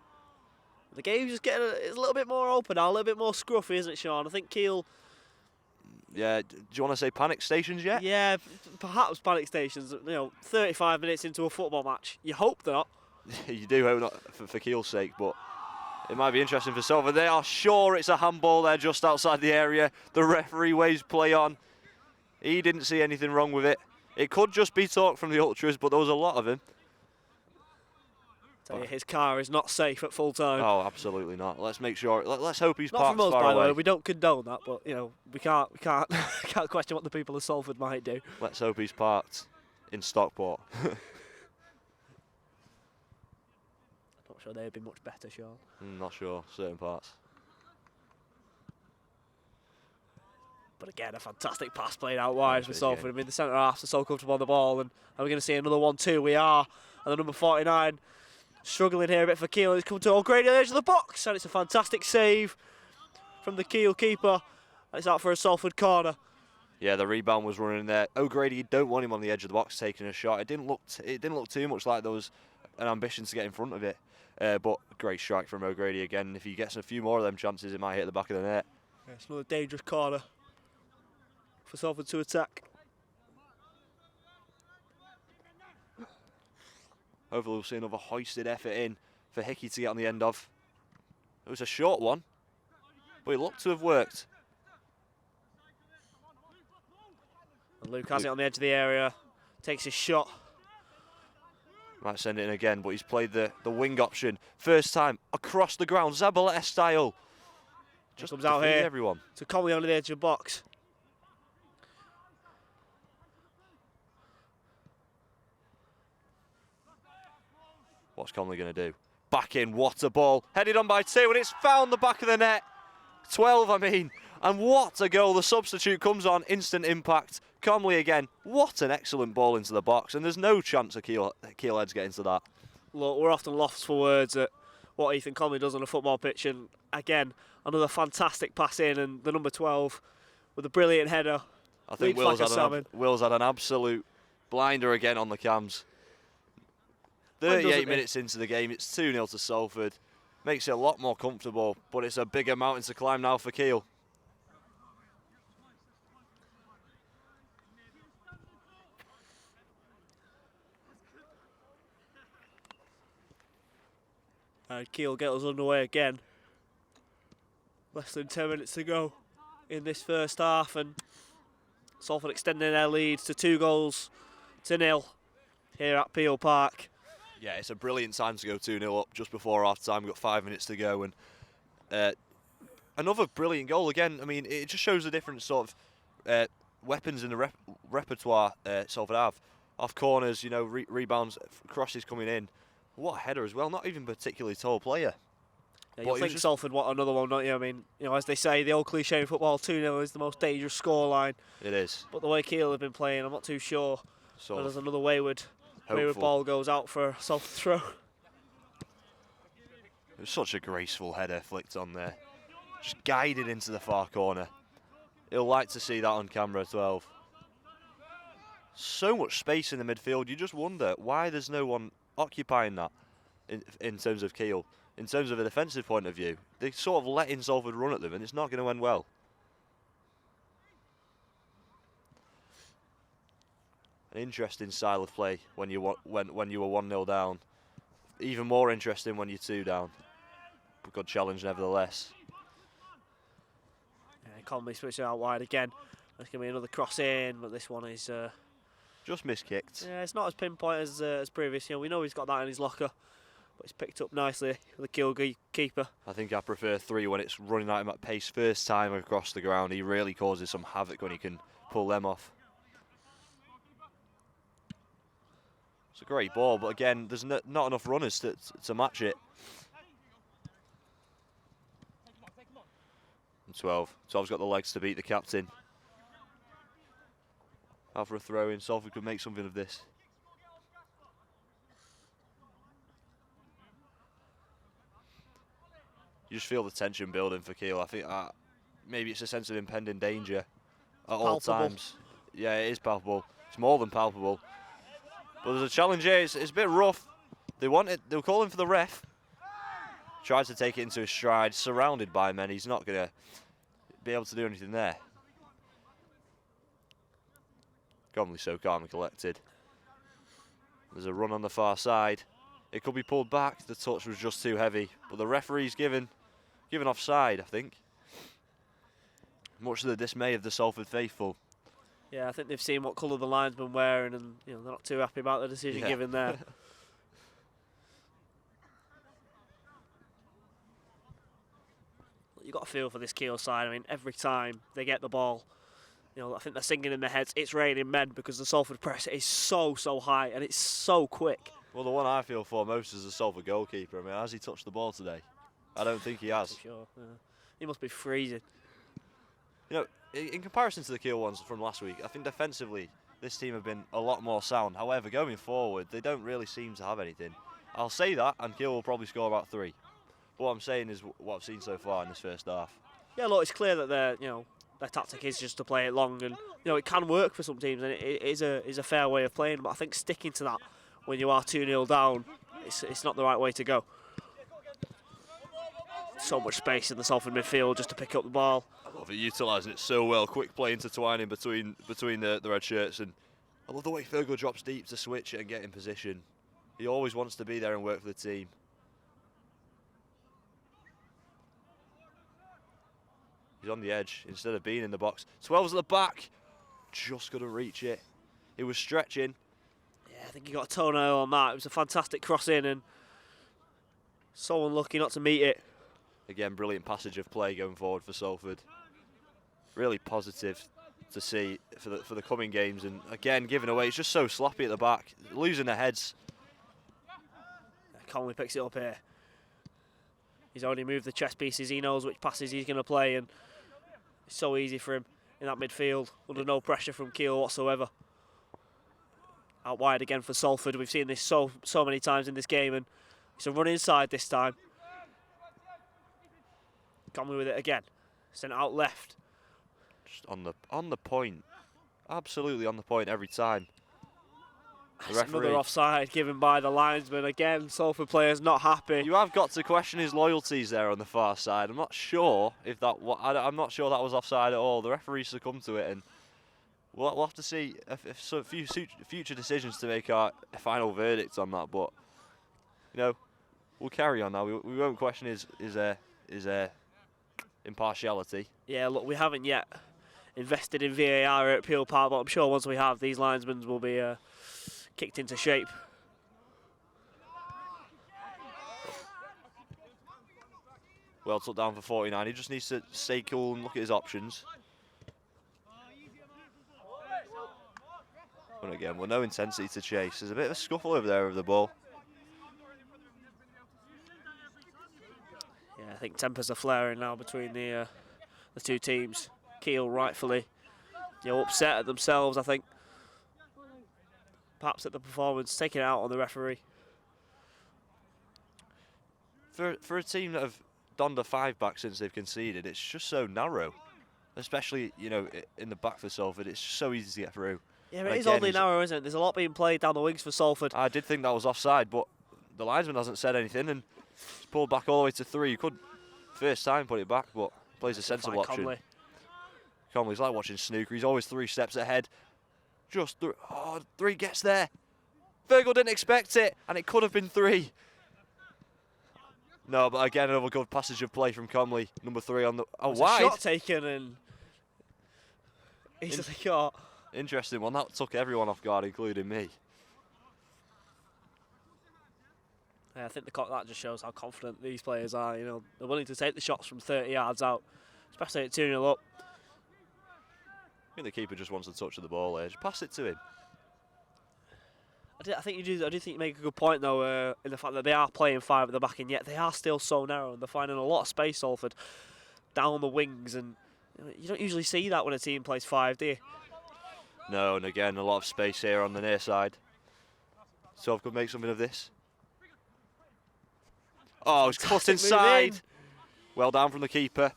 The game's just getting it's a little bit more open now, a little bit more scruffy, isn't it, Sean? I think Keel... Yeah, do you want to say panic stations yet? Yeah, perhaps panic stations. 35 minutes into a football match. You hope not. You do hope not for Keel's sake, but it might be interesting for Salford. They are sure it's a handball there just outside the area. The referee waves play on. He didn't see anything wrong with it. It could just be talk from the ultras, but there was a lot of him. Tell you, his car is not safe at full time. Oh, absolutely not. Let's make sure. Let's hope he's not parked from us, far by the away. way. We don't condone that, but we can't can't question what the people of Salford might do. Let's hope he's parked in Stockport. Not sure they'd be much better, Sean. Not sure. Certain parts. But again, a fantastic pass played out wide for Salford. Yeah. I mean, the centre halves are so comfortable on the ball, and are we going to see another 1-2? We are. And the number 49 struggling here a bit for Keel. It's come to O'Grady on the edge of the box, and it's a fantastic save from the Keel keeper. And it's out for a Salford corner. Yeah, the rebound was running there. O'Grady, you don't want him on the edge of the box taking a shot. It didn't look too much like there was an ambition to get in front of it. But great strike from O'Grady again. If he gets a few more of them chances, it might hit the back of the net. Yeah, it's another dangerous corner for Salford to attack. Hopefully we'll see another hoisted effort in for Hickey to get on the end of. It was a short one, but it looked to have worked. And Luke has it on the edge of the area, takes his shot. Might send it in again, but he's played the wing option. First time across the ground, Zabaleta style. Just comes out here everyone. To Conley on the edge of the box. What's Conley going to do? Back in, what a ball. Headed on by 2, and it's found the back of the net. 12, I mean. And what a goal. The substitute comes on, instant impact. Conley again. What an excellent ball into the box. And there's no chance of Keel heads getting to that. Look, we're often lost for words at what Ethan Conley does on a football pitch. And again, another fantastic pass in. And the number 12 with a brilliant header. I think Will's had an absolute blinder again on the cams. 38 minutes into the game, it's 2-0 to Salford. Makes it a lot more comfortable, but it's a bigger mountain to climb now for Keel. And Keel get us underway again. Less than 10 minutes to go in this first half, and Salford extending their lead to 2-0 here at Peel Park. Yeah, it's a brilliant time to go 2-0 up just before half time. We've got 5 minutes to go, and another brilliant goal again. I mean, it just shows the different sort of weapons in the repertoire Salford have. Off corners, rebounds, crosses coming in. What a header as well. Not even a particularly tall player. Yeah, you think Salford want another one, don't you? I mean, as they say, the old cliche in football, 2-0 is the most dangerous scoreline. It is. But the way Keel have been playing, I'm not too sure. So there's another wayward ball goes out for Salford throw. It was such a graceful header flicked on there. Just guided into the far corner. He'll like to see that on camera, 12. So much space in the midfield, you just wonder why there's no one occupying that in terms of Keel. In terms of a defensive point of view, they sort of letting Salford run at them, and it's not going to end well. An interesting style of play when you were 1-0 down. Even more interesting when you're 2 down. But good challenge nevertheless. Yeah, Conley switching out wide again. There's going to be another cross in, but this one is just miskicked. Yeah, it's not as pinpoint as previous. We know he's got that in his locker. But it's picked up nicely with the Keel keeper. I think I prefer 3 when it's running at him at pace first time across the ground. He really causes some havoc when he can pull them off. It's a great ball, but again, there's not enough runners to match it. And 12. 12's got the legs to beat the captain. Out for a throw in. Salford could make something of this. You just feel the tension building for Keel. I think maybe it's a sense of impending danger at all times. Yeah, it is palpable. It's more than palpable. But there's a challenge here. It's a bit rough. They were calling for the ref. Tries to take it into his stride, surrounded by men. He's not going to be able to do anything there. Comley so calm and collected. There's a run on the far side. It could be pulled back. The touch was just too heavy. But the referee's given offside, I think. Much to the dismay of the Salford faithful. Yeah, I think they've seen what colour the linesman wearing, and they're not too happy about the decision given there. You've got to feel for this Keel side. I mean, every time they get the ball, I think they're singing in their heads, it's raining men, because the Salford press is so high and it's so quick. Well, the one I feel for most is the Salford goalkeeper. I mean, has he touched the ball today? I don't think he has. Sure, yeah. He must be freezing. In comparison to the Keel ones from last week, I think defensively this team have been a lot more sound. However, going forward, they don't really seem to have anything. I'll say that, and Keel will probably score about 3. But what I'm saying is what I've seen so far in this first half. Yeah, look, it's clear that their tactic is just to play it long, and it can work for some teams, and it is a fair way of playing. But I think sticking to that when you are 2-0 down, it's not the right way to go. So much space in the Salford midfield just to pick up the ball. I love it, utilising it so well. Quick play intertwining between the red shirts, and I love the way Fergal drops deep to switch it and get in position. He always wants to be there and work for the team. He's on the edge instead of being in the box. 12's at the back. Just got to reach it. He was stretching. Yeah, I think he got a toenail on that. It was a fantastic cross in, and so unlucky not to meet it. Again, brilliant passage of play going forward for Salford. Really positive to see for the coming games. And again, giving away. It's just so sloppy at the back. Losing their heads. Conley picks it up here. He's already moved the chess pieces. He knows which passes he's going to play, and it's so easy for him in that midfield, under no pressure from Keel whatsoever. Out wide again for Salford. We've seen this so many times in this game, and it's a run inside this time. Conley with it again. Sent out left. Just on the point. Absolutely on the point every time. That's another offside given by the linesman. Again, Salford players not happy. You have got to question his loyalties there on the far side. I'm not sure if I'm not sure that was offside at all. The referee succumbed to it, and we'll have to see if so few future decisions to make our final verdict on that. But we'll carry on now. We won't question his impartiality. Yeah, look, we haven't yet invested in VAR at Peel Park, but I'm sure once we have, these linesmen will be kicked into shape. Well took down for 49. He just needs to stay cool and look at his options. And again, with no intensity to chase. There's a bit of a scuffle over there with the ball. Yeah, I think tempers are flaring now between the two teams. Keel rightfully upset at themselves, I think. Perhaps at the performance, taking it out on the referee. For a team that have donned a 5-back since they've conceded, it's just so narrow. Especially, in the back for Salford, it's just so easy to get through. Yeah, it is oddly narrow, isn't it? There's a lot being played down the wings for Salford. I did think that was offside, but the linesman hasn't said anything, and he's pulled back all the way to 3. You could first time put it back, but plays a sensible option. Conley's like watching snooker. He's always 3 steps ahead. Just 3 gets there. Fergal didn't expect it, and it could have been 3. No, but again, another good passage of play from Conley. Number 3 on the wide. Shot taken and easily caught. Interesting one. That took everyone off guard, including me. Yeah, I think that just shows how confident these players are. They're willing to take the shots from 30 yards out, especially at 2-0 up. I think the keeper just wants a touch of the ball there. Just pass it to him. I think you do. I do think you make a good point though, in the fact that they are playing 5 at the back, and yet they are still so narrow, and they're finding a lot of space, Salford, down the wings, and you don't usually see that when a team plays 5, do you? No, and again, a lot of space here on the near side. So could make something of this. Oh, it's cut inside. Well down from the keeper.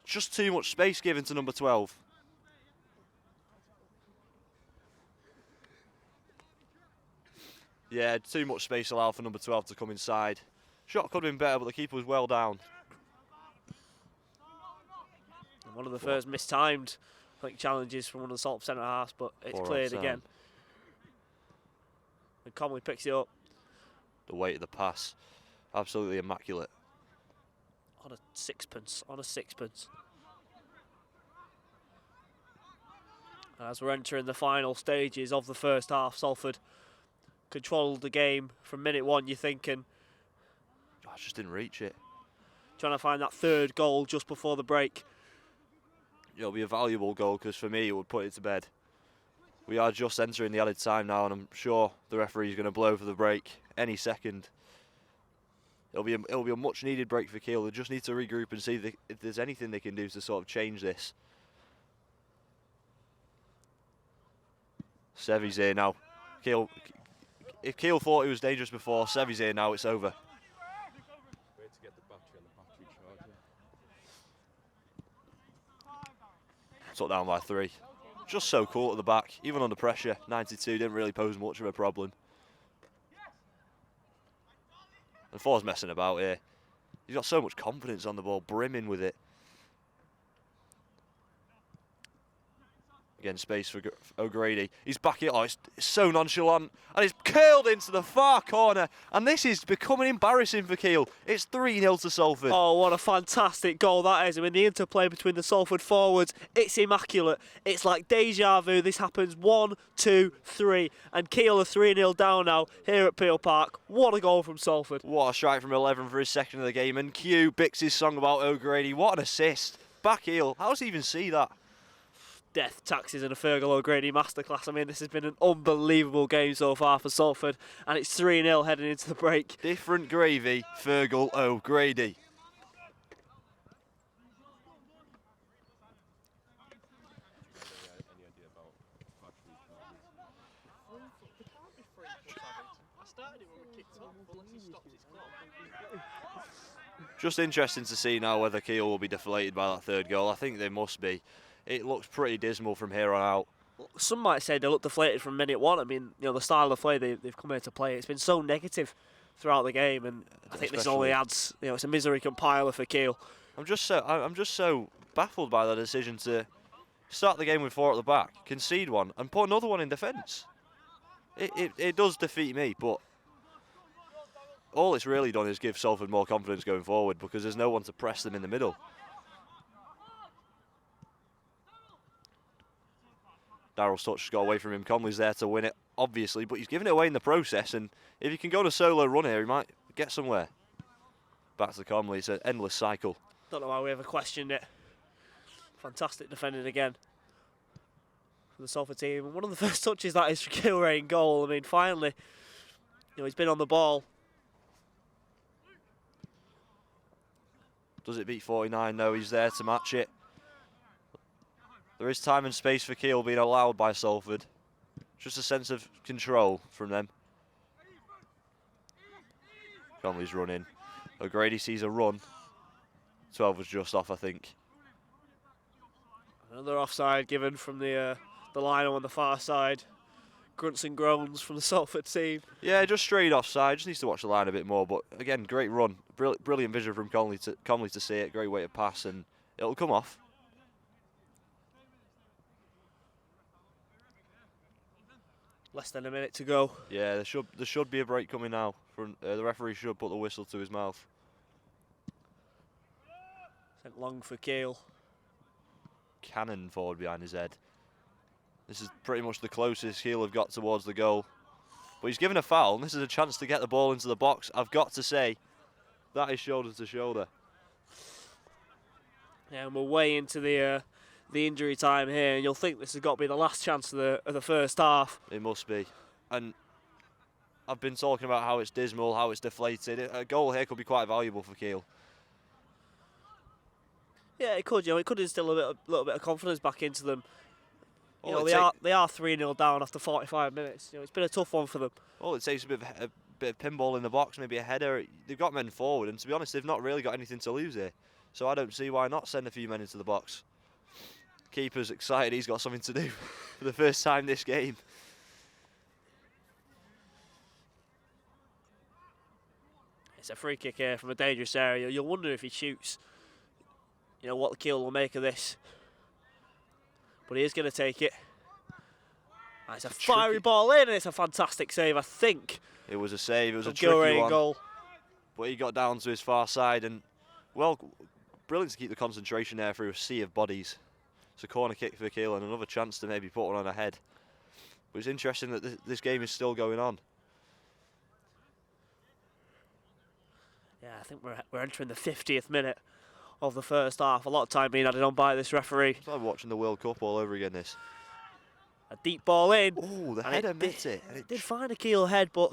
Just too much space given to number 12. Yeah, too much space allowed for number 12 to come inside. Shot could have been better, but the keeper was well down. One of the first mistimed, I think, challenges from one of the Salford centre halves, but it's cleared again. And Conley picks it up. The weight of the pass, absolutely immaculate. On a sixpence, As we're entering the final stages of the first half, Salford controlled the game from minute 1, you're thinking. I just didn't reach it. Trying to find that third goal just before the break. It'll be a valuable goal because for me it would put it to bed. We are just entering the added time now, and I'm sure the referee's going to blow for the break any second. It'll be a much needed break for Keel. They just need to regroup and see if there's anything they can do to sort of change this. Sevy's here now. Keel, if Keel thought he was dangerous before, Sevy's here now. It's over. Wait to get the battery on the battery charger. Took down by 3. Just so cool at the back, even under pressure. 92 didn't really pose much of a problem. And Thor's messing about here. He's got so much confidence on the ball, brimming with it. Again, space for O'Grady. He's back it. Oh, it's so nonchalant. And it's curled into the far corner. And this is becoming embarrassing for Keel. It's 3-0 to Salford. Oh, what a fantastic goal that is. I mean, the interplay between the Salford forwards, it's immaculate. It's like deja vu. This happens 1, 2, 3. And Keel are 3-0 down now here at Peel Park. What a goal from Salford. What a strike from 11 for his second of the game. And Q bicks his song about O'Grady. What an assist. Back heel. How does he even see that? Death taxes and a Fergal O'Grady masterclass. I mean, this has been an unbelievable game so far for Salford, and it's 3-0 heading into the break. Different gravy, Fergal O'Grady. Just interesting to see now whether Keel will be deflated by that third goal. I think they must be. It looks pretty dismal from here on out. Some might say they look deflated from minute 1. I mean, you know, the style of play they've come here to play, it's been so negative throughout the game, and I think this only adds, you know, it's a misery compiler for Keel. I'm just so baffled by the decision to start the game with 4 at the back, concede one, and put another one in defence. It does defeat me, but all it's really done is give Salford more confidence going forward because there's no one to press them in the middle. Darrell's touch got away from him. Conley's there to win it, obviously, but he's given it away in the process, and if he can go on a solo run here, he might get somewhere. Back to Conley. It's an endless cycle. Don't know why we ever questioned it. Fantastic defending again for the Salford team. And one of the first touches that is for Kilray in goal. I mean, finally, you know, he's been on the ball. Does it beat 49? No, he's there to match it. There is time and space for Keel being allowed by Salford. Just a sense of control from them. Conley's running. O'Grady sees a run. 12 was just off, I think. Another offside given from the liner on the far side. Grunts and groans from the Salford team. Yeah, just straight offside. Just needs to watch the line a bit more. But again, great run. Brilliant vision from Conley to see it. Great way to pass, and it'll come off. Less than a minute to go. Yeah, there should be a break coming now. The referee should put the whistle to his mouth. Sent long for Keel. Cannon forward behind his head. This is pretty much the closest Keel have got towards the goal. But he's given a foul, and this is a chance to get the ball into the box. I've got to say, that is shoulder to shoulder. Yeah, and we're way into the injury time here, and you'll think this has got to be the last chance of the first half. It must be. And I've been talking about how it's dismal, how it's deflated. A goal here could be quite valuable for Keel. Yeah, it could. It could instill a little bit of confidence back into them. Well, They are 3-0 down after 45 minutes. It's been a tough one for them. Well, it takes a bit of pinball in the box, maybe a header. They've got men forward, and to be honest, they've not really got anything to lose here. So I don't see why not send a few men into the box. Keeper's excited, he's got something to do for the first time this game. It's a free kick here from a dangerous area. You'll wonder if he shoots, what the Keel will make of this. But he is going to take it. And it's a fiery ball in, and it's a fantastic save, I think. It was a save, it was a tricky one. Goal. But he got down to his far side, and, well, brilliant to keep the concentration there through a sea of bodies. It's a corner kick for Keel and another chance to maybe put one on ahead. But it's interesting that this game is still going on. Yeah, I think we're entering the 50th minute of the first half. A lot of time being added on by this referee. It's like watching the World Cup all over again, this. A deep ball in. Oh, the header missed it. It did find a Keel head, but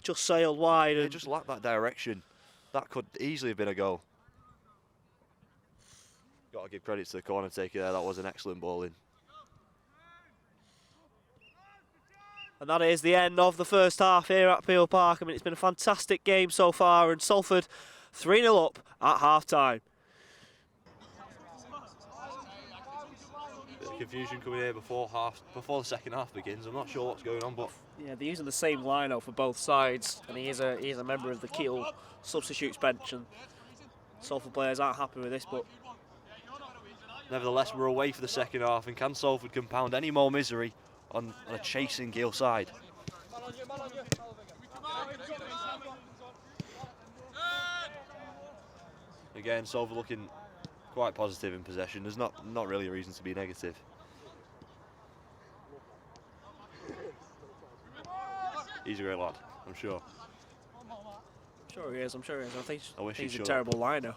just sailed wide. It just lacked that direction. That could easily have been a goal. Got to give credit to the corner taker there. That was an excellent ball in. And that is the end of the first half here at Peel Park. I mean, it's been a fantastic game so far, and Salford 3-0 up at half-time. Bit of confusion coming here before the second half begins. I'm not sure what's going on, but yeah, they're using the same lineup for both sides, and he is a member of the Keel substitutes bench, and Salford players aren't happy with this, but nevertheless, we're away for the second half, and can Salford compound any more misery on a chasing Keel side? Again, Salford looking quite positive in possession. There's not really a reason to be negative. He's a great lad, I'm sure. I'm sure he is. I think he's a should. terrible liner.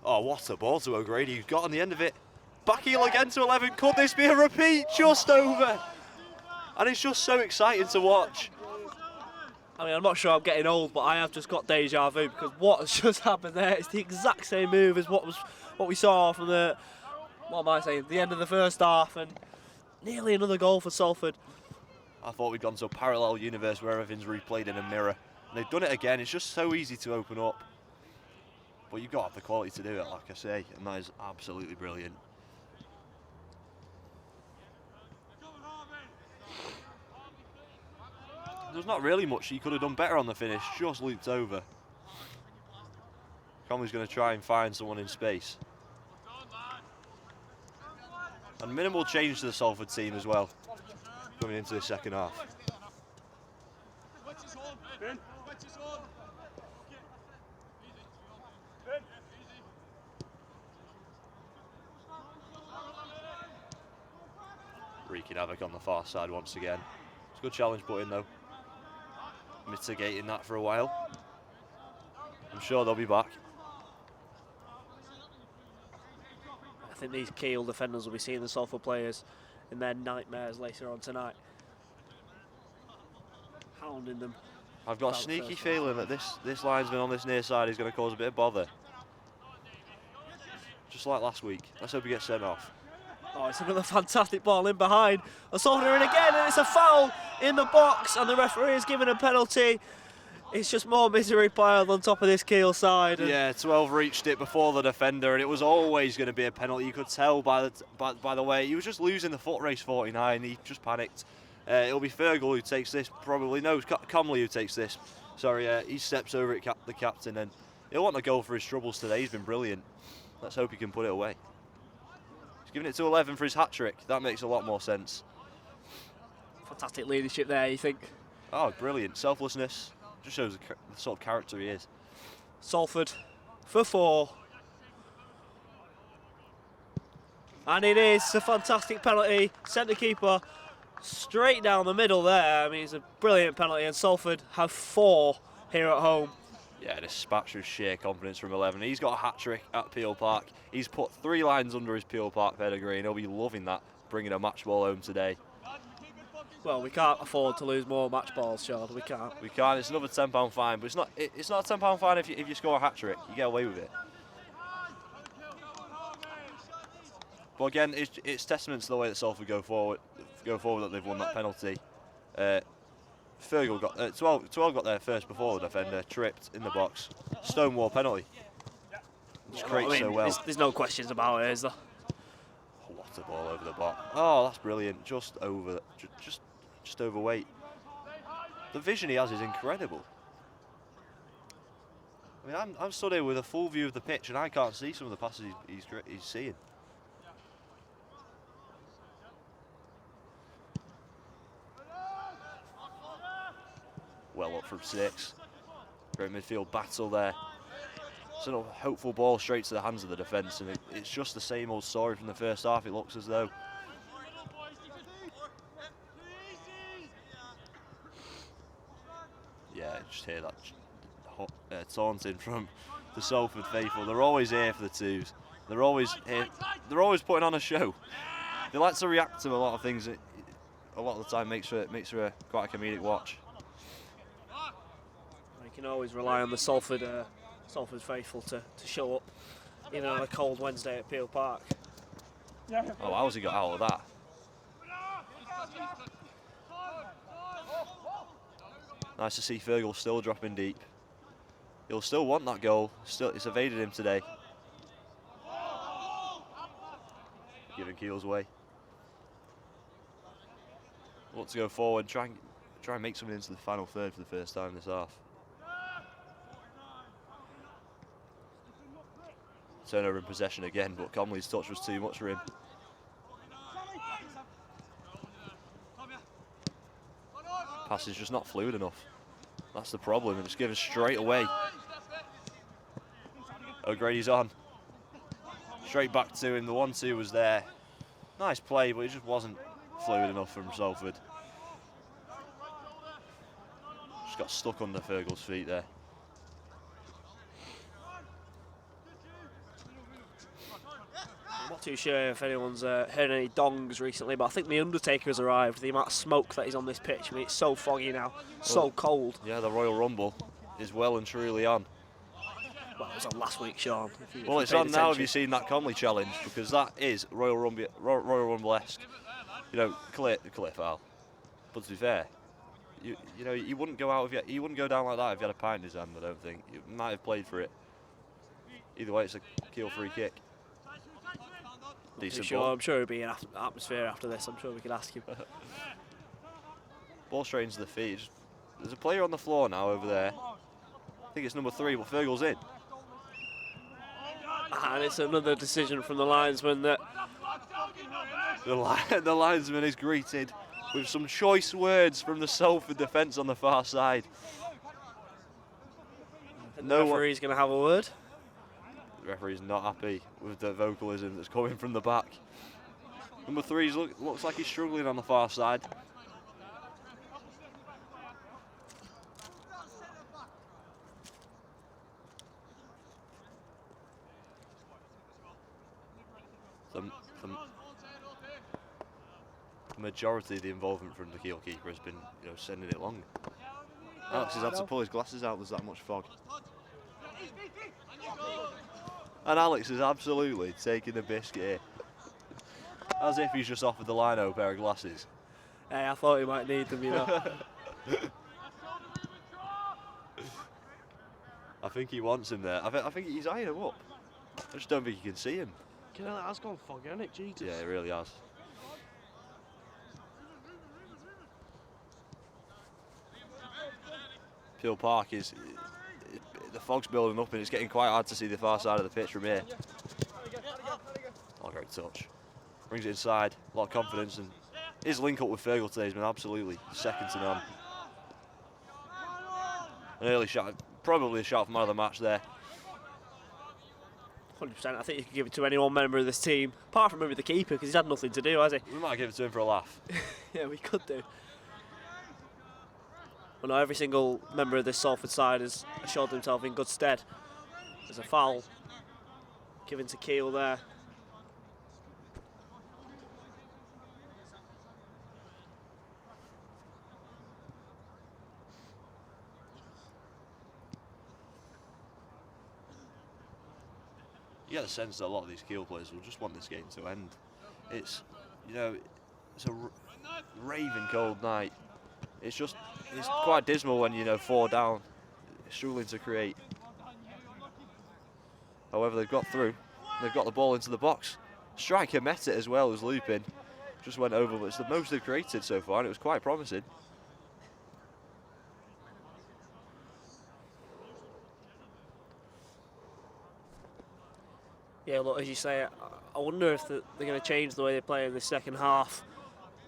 Oh, what a ball to O'Grady, who's got on the end of it. Back heel again to 11. Could this be a repeat? Just over. And it's just so exciting to watch. I mean, I'm not sure I'm getting old, but I have just got deja vu, because what has just happened there, it's the exact same move as what we saw from the end of the first half, and nearly another goal for Salford. I thought we'd gone to a parallel universe where everything's replayed in a mirror. And they've done it again. It's just so easy to open up. But you've got to have the quality to do it, like I say, and that is absolutely brilliant. There's not really much he could have done better on the finish, just looped over. Conley's going to try and find someone in space. And minimal change to the Salford team as well, coming into the second half. Wreaking havoc on the far side once again. It's a good challenge put in though. Mitigating that for a while. I'm sure they'll be back. I think these Keel defenders will be seeing the Salford players in their nightmares later on tonight. Hounding them. I've got a sneaky feeling that this linesman on this near side is going to cause a bit of bother. Just like last week. Let's hope he gets sent off. Oh, it's another fantastic ball in behind. A Salford are in again, and it's a foul in the box, and the referee is given a penalty. It's just more misery piled on top of this Keel side. Yeah, 12 reached it before the defender, and it was always going to be a penalty. You could tell by the way he was just losing the foot race 49. He just panicked. It'll be Fergal who takes this, probably. No, Comley who takes this. Sorry, he steps over at the captain, and he'll want to go for his troubles today. He's been brilliant. Let's hope he can put it away. Giving it to 11 for his hat-trick. That makes a lot more sense. Fantastic leadership there, you think? Oh, brilliant. Selflessness. Just shows the sort of character he is. Salford for 4. And it is a fantastic penalty. Centre keeper straight down the middle there. I mean, it's a brilliant penalty, and Salford have 4 here at home. Yeah, dispatch with sheer confidence from 11. He's got a hat-trick at Peel Park. He's put 3 lines under his Peel Park pedigree, and he'll be loving that, bringing a match ball home today. Well, we can't afford to lose more match balls, Sean. We can't. We can't. It's another £10 fine, but it's not a £10 fine if you score a hat trick. You get away with it. But again, it's testament to the way that Salford go forward that they've won that penalty. Fergal got 12 got there first before the defender, tripped in the box, stonewall penalty. Just creates so well. There's no questions about it, is there? What a ball over the box! Oh, that's brilliant. Just over, just overweight. The vision he has is incredible. I mean, I'm stood here with a full view of the pitch, and I can't see some of the passes he's seeing. Well up from 6. Great midfield battle there. It's a hopeful ball straight to the hands of the defence, and it's just the same old story from the first half. It looks as though. Yeah, just hear that taunting from the Salford faithful. They're always here for the twos. They're always here. They're always putting on a show. They like to react to a lot of things. A lot of the time makes for quite a comedic watch. You can always rely on the Salford faithful to show up, even on a cold Wednesday at Keele Park. Oh, how's he got out of that? Nice to see Fergal still dropping deep. He'll still want that goal. It's evaded him today. Giving Keel's way. Want to go forward, try and make something into the final third for the first time this half. Turnover in possession again, but Comley's touch was too much for him. Pass is just not fluid enough. That's the problem, and it's given straight away. O'Grady's on. Straight back to him, the 1-2 was there. Nice play, but it just wasn't fluid enough from Salford. Just got stuck under Fergal's feet there. I'm not too sure if anyone's heard any dongs recently, but I think the Undertaker has arrived. The amount of smoke that is on this pitch, I mean, it's so foggy now, so cold. Yeah, the Royal Rumble is well and truly on. Well, it was on last week, Sean. Well, it's on now. Have you seen that Comley challenge? Because that is Royal Rumble-esque. You know, clear foul. But to be fair, you know, you wouldn't go out if you wouldn't go down like that if you had a pint in his hand. I don't think you might have played for it. Either way, it's a Keel free kick. Decent ball. I'm sure it'll be an atmosphere after this. I'm sure we could ask him. Ball straight into the feet. There's a player on the floor now over there. I think it's number 3, but Fergal's in. And it's another decision from the linesman that the linesman is greeted with some choice words from the Salford defence on the far side. The referee's going to have a word. The referee's not happy with the vocalism that's coming from the back. Number 3 looks like he's struggling on the far side. The majority of the involvement from the Keel keeper has been, sending it long. Alex has had to pull his glasses out. There's that much fog. And Alex is absolutely taking the biscuit here. As if he's just offered the lino a pair of glasses. Hey, I thought he might need them, you know. I think he wants him there. I think he's eyeing him up. I just don't think you can see him. It has gone foggy, hasn't it? Jesus. Yeah, it really has. Keele Park is... The fog's building up and it's getting quite hard to see the far side of the pitch from here. Oh, great touch. Brings it inside, a lot of confidence, and his link up with Fergal today has been absolutely second to none. An early shot, probably a shot from man of the match there. 100%. I think you could give it to any one member of this team, apart from maybe the keeper, because he's had nothing to do, has he? We might give it to him for a laugh. Yeah, we could do. But no, every single member of this Salford side has showed himself in good stead. There's a foul given to Keel there. you get the sense that a lot of these Keel players will just want this game to end. It's, you know, it's a raving cold night. It's quite dismal when, you know, 4 down, struggling to create. However, they've got through. They've got the ball into the box. Striker met it as well as looping. Just went over, but it's the most they've created so far, and it was quite promising. Yeah, look, as you say, I wonder if they're going to change the way they play in the second half.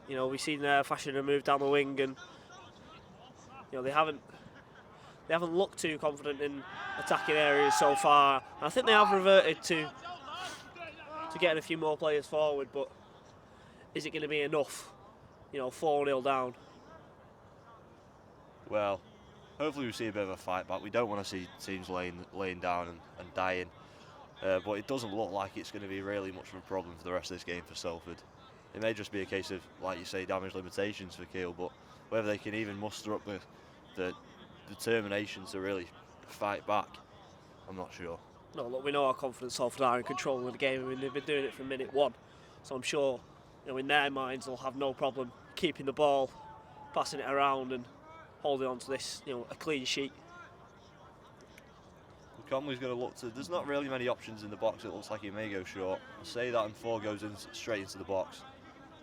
You know, we've seen Fashion move down the wing, and you know they haven't looked too confident in attacking areas so far. And I think they have reverted to getting a few more players forward, but is it going to be enough? You know, 4-0 down. Well, hopefully we see a bit of a fight back. We don't want to see teams laying down and dying. But it doesn't look like it's going to be really much of a problem for the rest of this game for Salford. It may just be a case of, like you say, damage limitations for Keel, but whether they can even muster up the determination to really fight back, I'm not sure. No, look, we know how confident Salford are in controlling the game. I mean, they've been doing it from minute 1, so I'm sure, you know, in their minds they'll have no problem keeping the ball, passing it around, and holding on to this, you know, a clean sheet. Conley's going to look to. There's not really many options in the box. It looks like he may go short. I'll say that, and 4 goes in straight into the box,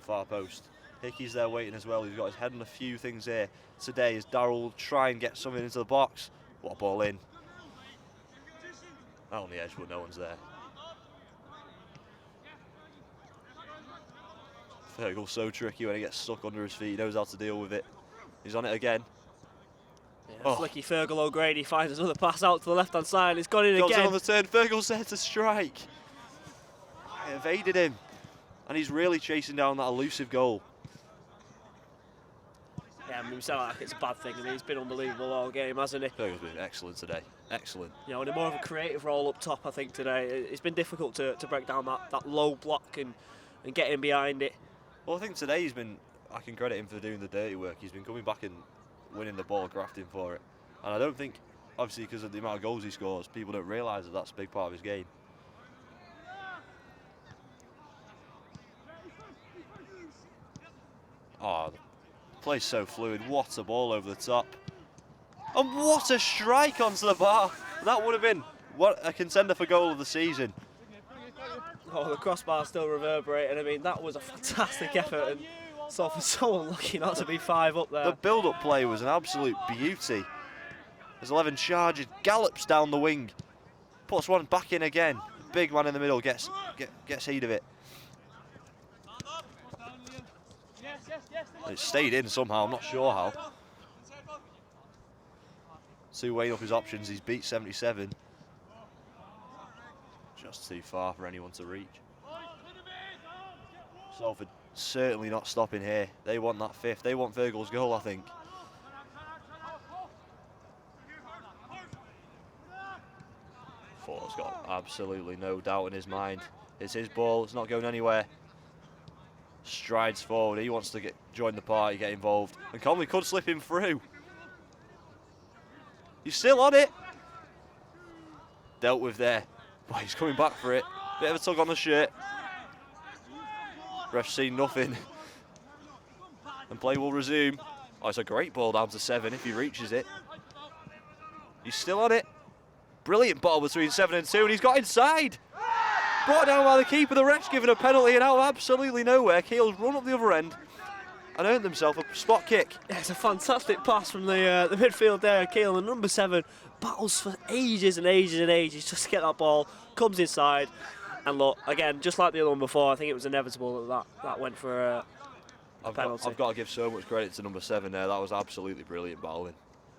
far post. Hickey's there waiting as well. He's got his head on a few things here today. As Darrell will try and get something into the box. What a ball in. Out on the edge, but no one's there. Fergal's so tricky when he gets stuck under his feet. He knows how to deal with it. He's on it again. Yeah, Flicky Fergal O'Grady finds another pass out to the left-hand side. It's gone in Got again. on the turn. Fergal's there to strike. I evaded him. And he's really chasing down that elusive goal. Yeah, I mean, we sound like it's a bad thing, and he's been unbelievable all game, hasn't he? Fergal's been excellent today. Excellent. You know, in a more of a creative role up top, I think, today. It's been difficult to break down that low block and get in behind it. Well, I think today I can credit him for doing the dirty work. He's been coming back and winning the ball, grafting for it. And I don't think, obviously because of the amount of goals he scores, people don't realise that that's a big part of his game. Oh, the play's so fluid. What a ball over the top. And what a strike onto the bar. That would have been a contender for goal of the season. Oh, the crossbar still reverberating. I mean, that was a fantastic effort, and Salford so unlucky not to be 5 up there. The build-up play was an absolute beauty. As 11 charges, gallops down the wing, puts one back in again. Big man in the middle gets heed of it. It stayed in somehow, I'm not sure how. Sue weighing up his options, he's beat 77. Just too far for anyone to reach. Salford certainly not stopping here. They want that 5th. They want Fergal's goal, I think. Ford's got absolutely no doubt in his mind. It's his ball. It's not going anywhere. Strides forward. He wants to join the party, get involved. And Conley could slip him through. He's still on it. Dealt with there. But he's coming back for it. Bit of a tug on the shirt. Ref's seen nothing. And play will resume. Oh, it's a great ball down to 7 if he reaches it. He's still on it. Brilliant ball between 7 and 2, and he's got inside. Brought down by the keeper. The ref's given a penalty, and out of absolutely nowhere, Keele's run up the other end and earned himself a spot kick. Yeah, it's a fantastic pass from the midfield there, Keel, and number 7 battles for ages and ages and ages just to get that ball, comes inside, and look, again, just like the other one before, I think it was inevitable that went for a penalty. I've got to give so much credit to number 7 there. That was absolutely brilliant battling.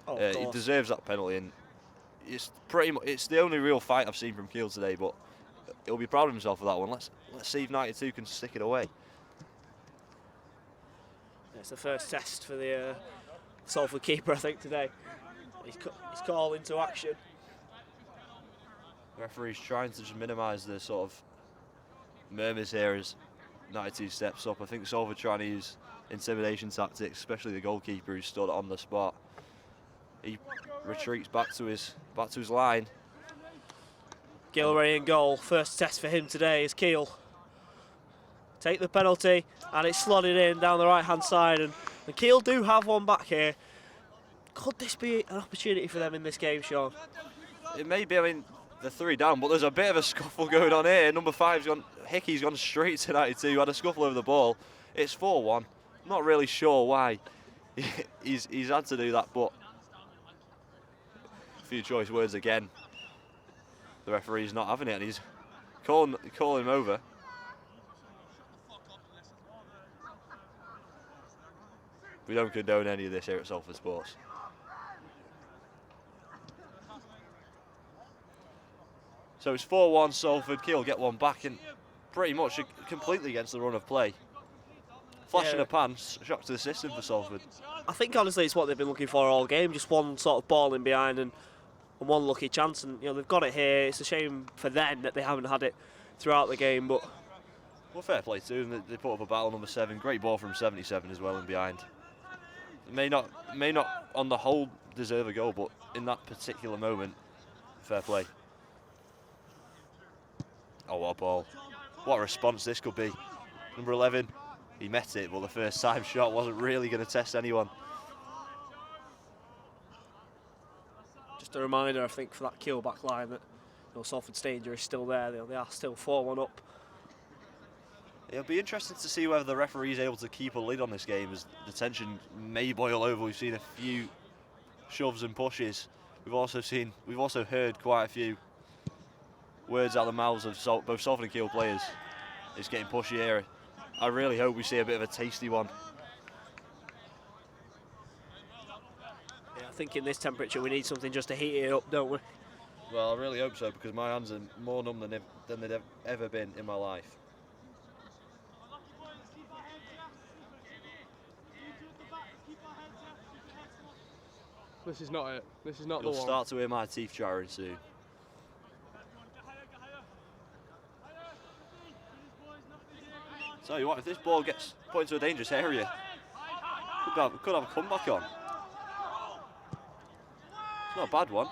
Oh, he deserves that penalty, and it's the only real fight I've seen from Keel today, but he'll be proud of himself for that one. Let's see if 92 can stick it away. It's the first test for the Salford keeper, I think, today. He's called into action. The referee's trying to just minimise the sort of murmurs here as 92 steps up. I think Salford trying to use intimidation tactics, especially the goalkeeper who stood on the spot. He retreats back to his line. Gilray in goal. First test for him today is Keel. Take the penalty, and it's slotted in down the right-hand side. And Keel do have one back here. Could this be an opportunity for them in this game, Sean? It may be. I mean, they're 3 down, but there's a bit of a scuffle going on here. Number 5's gone. Hickey's gone straight to 92. Had a scuffle over the ball. It's 4-1. Not really sure why he's had to do that, but a few choice words again. The referee's not having it, and he's calling him over. We don't condone any of this here at Salford Sports. So it's 4-1 Salford. Keel get one back, and pretty much completely against the run of play. Flash in a pan, shock to the system for Salford. I think honestly it's what they've been looking for all game, just one sort of ball in behind and one lucky chance, and they've got it here. It's a shame for them that they haven't had it throughout the game, but well, fair play to them. They put up a battle. Number 7, great ball from 77 as well in behind. May not on the whole deserve a goal, but in that particular moment, fair play. Oh, what a ball. What a response this could be. Number 11, he met it, but the first time shot wasn't really going to test anyone. just a reminder, I think, for that Keel back line that Salford's danger is still there. They are still 4-1 up. It'll be interesting to see whether the referee is able to keep a lid on this game, as the tension may boil over. We've seen a few shoves and pushes. We've also heard quite a few words out of the mouths of both Salford and Keel players. It's getting pushy here. I really hope we see a bit of a tasty one. Yeah, I think in this temperature we need something just to heat it up, don't we? Well, I really hope so, because my hands are more numb than they've ever been in my life. This is not it. This is not the You'll one. start to hear my teeth chattering soon. Tell you what, if this ball gets put into a dangerous area, could have a comeback on. It's not a bad one.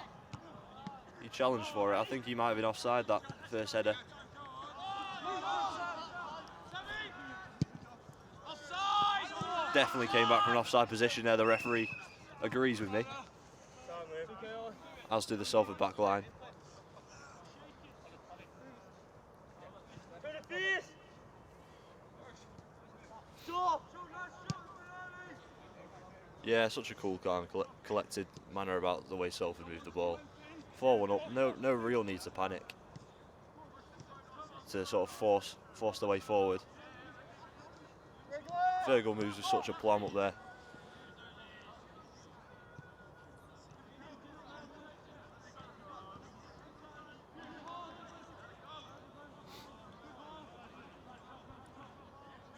He challenged for it. I think he might have been offside that first header. Definitely came back from an offside position there. The referee agrees with me, as do the Salford back line. Yeah, such a cool, calm, collected manner about the way Salford moved the ball. 4-1 up, no real need to panic, to sort of force the way forward. Fergal moves with such a plum up there.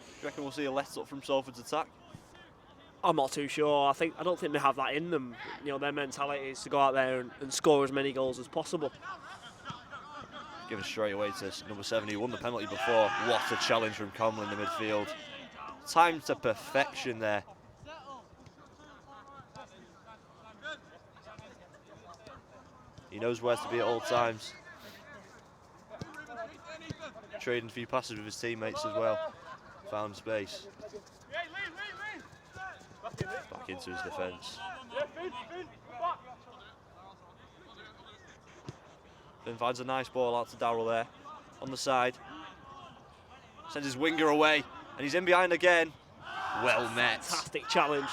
Do you reckon we'll see a let up from Salford's attack? I'm not too sure. I don't think they have that in them. Their mentality is to go out there and score as many goals as possible. Given straight away to number 7, who won the penalty before. What a challenge from Conley in the midfield. Time to perfection there. He knows where to be at all times. Trading a few passes with his teammates as well. Found space. Back into his defence. Then finds a nice ball out to Darrell there. On the side. Sends his winger away. And he's in behind again. Well met. Fantastic challenge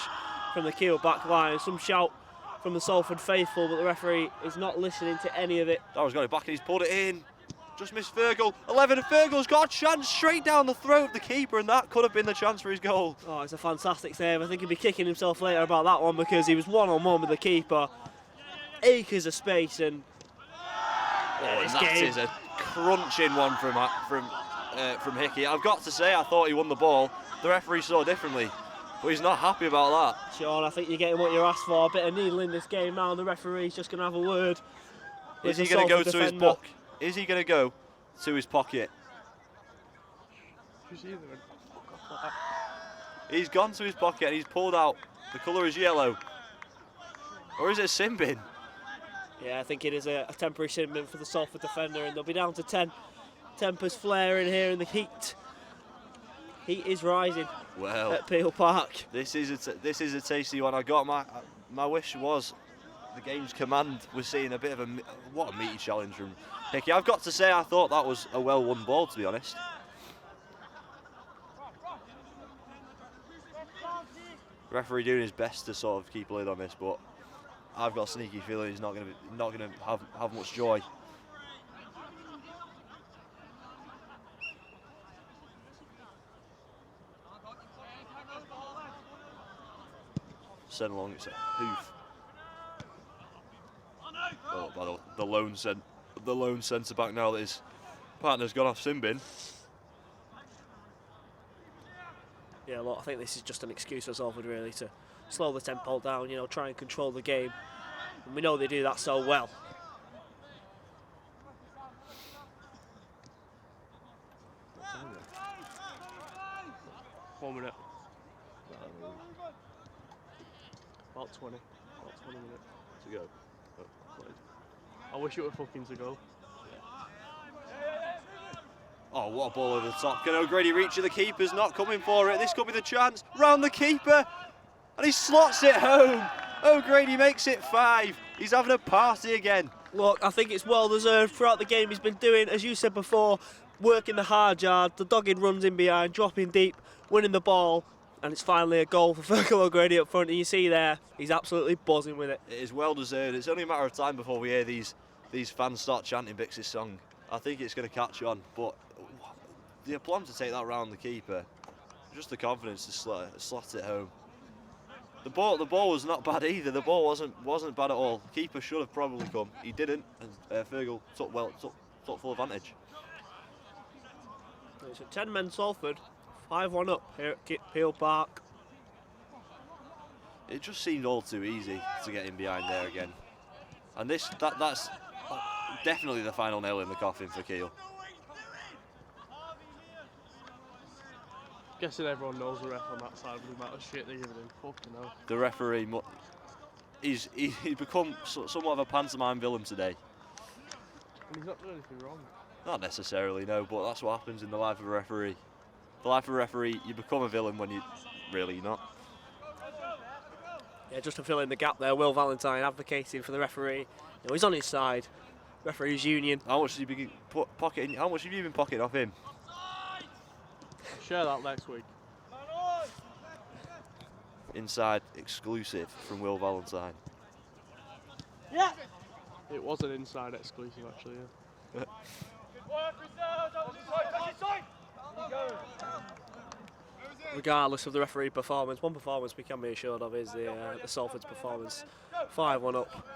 from the Keel back line. Some shout from the Salford faithful, but the referee is not listening to any of it. Darrell's got it back and he's pulled it in. Just missed Fergal. 11, and Fergal's got a chance straight down the throat of the keeper, and that could have been the chance for his goal. Oh, it's a fantastic save. I think he'll be kicking himself later about that one, because he was one-on-one with the keeper. Acres of space, and that is a crunching one from Hickey. I've got to say, I thought he won the ball. The referee saw differently, but he's not happy about that. Sean, I think you're getting what you're asked for. A bit of needle in this game now, and the referee's just going to have a word. Is he going to go to his book? Is he going to go to his pocket? He's gone to his pocket and he's pulled out. The colour is yellow. Or is it a sin bin? Yeah, I think it is a temporary sin bin for the Salford defender, and they'll be down to 10. Tempers flaring here in the heat. Heat is rising at Peel Park. This is a tasty one. I got my wish was the game's command. We're seeing a bit of what a meaty challenge from Hickey. I've got to say, I thought that was a well-won ball, to be honest. Referee doing his best to sort of keep a lid on this, but I've got a sneaky feeling he's not going to have much joy. Send along, it's a hoof. Oh, by the lone centre back now that his partner's gone off sin bin. Yeah, look, I think this is just an excuse for Salford really to slow the tempo down, you know, try and control the game. And we know they do that so well. One minute. About 20 minutes. To go. I wish it were fucking to go. Oh, what a ball over the top. Can O'Grady reach it? The keeper's not coming for it. This could be the chance. Round the keeper. And he slots it home. O'Grady makes it 5. He's having a party again. Look, I think it's well deserved throughout the game. He's been doing, as you said before, working the hard yard, the dogged runs in behind, dropping deep, winning the ball. And it's finally a goal for Fergal O'Grady up front. And you see there, he's absolutely buzzing with it. It is well deserved. It's only a matter of time before we hear these fans start chanting Bix's song. I think it's going to catch on, but the aplomb to take that round the keeper, just the confidence to slot it home. The ball was not bad either. The ball wasn't bad at all. The keeper should have probably come. He didn't, and Fergal took full advantage. It's a 10-men Salford, 5-1 up here at Peel Park. It just seemed all too easy to get in behind there again, and that's definitely the final nail in the coffin for Keel. Guessing everyone knows the ref on that side with the amount of shit they're giving him. Fucking hell. The referee, he's become somewhat of a pantomime villain today. And he's not doing anything wrong. Not necessarily, no, but that's what happens in the life of a referee. The life of a referee, you become a villain when you're not. Yeah, just to fill in the gap there, Will Valentine advocating for the referee. You know, he's on his side. Referees union. How much have you been pocketing off him? Share that next week. Inside exclusive from Will Valentine. Yeah. It was an inside exclusive actually, yeah. Regardless of the referee performance, one performance we can be assured of is the Salford's performance. 5-1 up.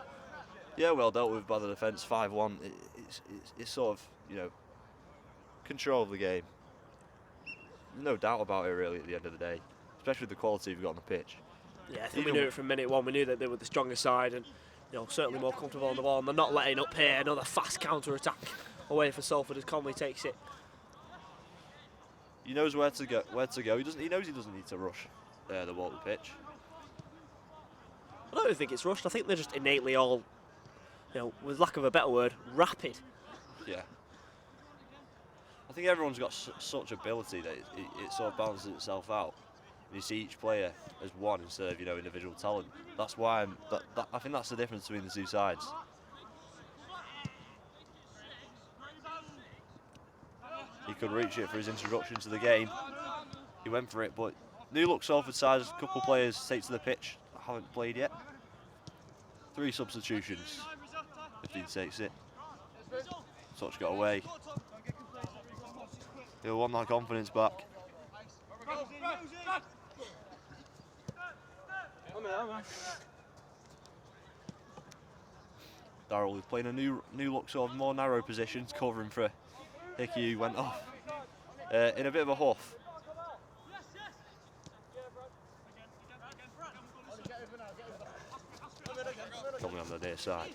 Yeah, well dealt with by the defence. 5-1. It's sort of, you know, control of the game. No doubt about it, really, at the end of the day, especially with the quality we've got on the pitch. Yeah, I think we knew it from minute one. We knew that they were the stronger side and, you know, certainly more comfortable on the ball. And they're not letting up here. Another fast counter attack away for Salford as Conley takes it. He knows where to go. He knows he doesn't need to rush the ball to the pitch. I don't think it's rushed. I think they're just innately all, you know, with lack of a better word, rapid. Yeah. I think everyone's got such ability that it sort of balances itself out. You see each player as one instead of, you know, individual talent. That's why I think that's the difference between the two sides. He could reach it for his introduction to the game. He went for it, but new look Salford side, a couple of players take to the pitch, haven't played yet. 3 substitutions. 15 takes it. Touch got away. He'll want that confidence back. Darrell is playing a new look, sort of more narrow positions, covering for Hickey, who went off in a bit of a huff. Coming on the near side.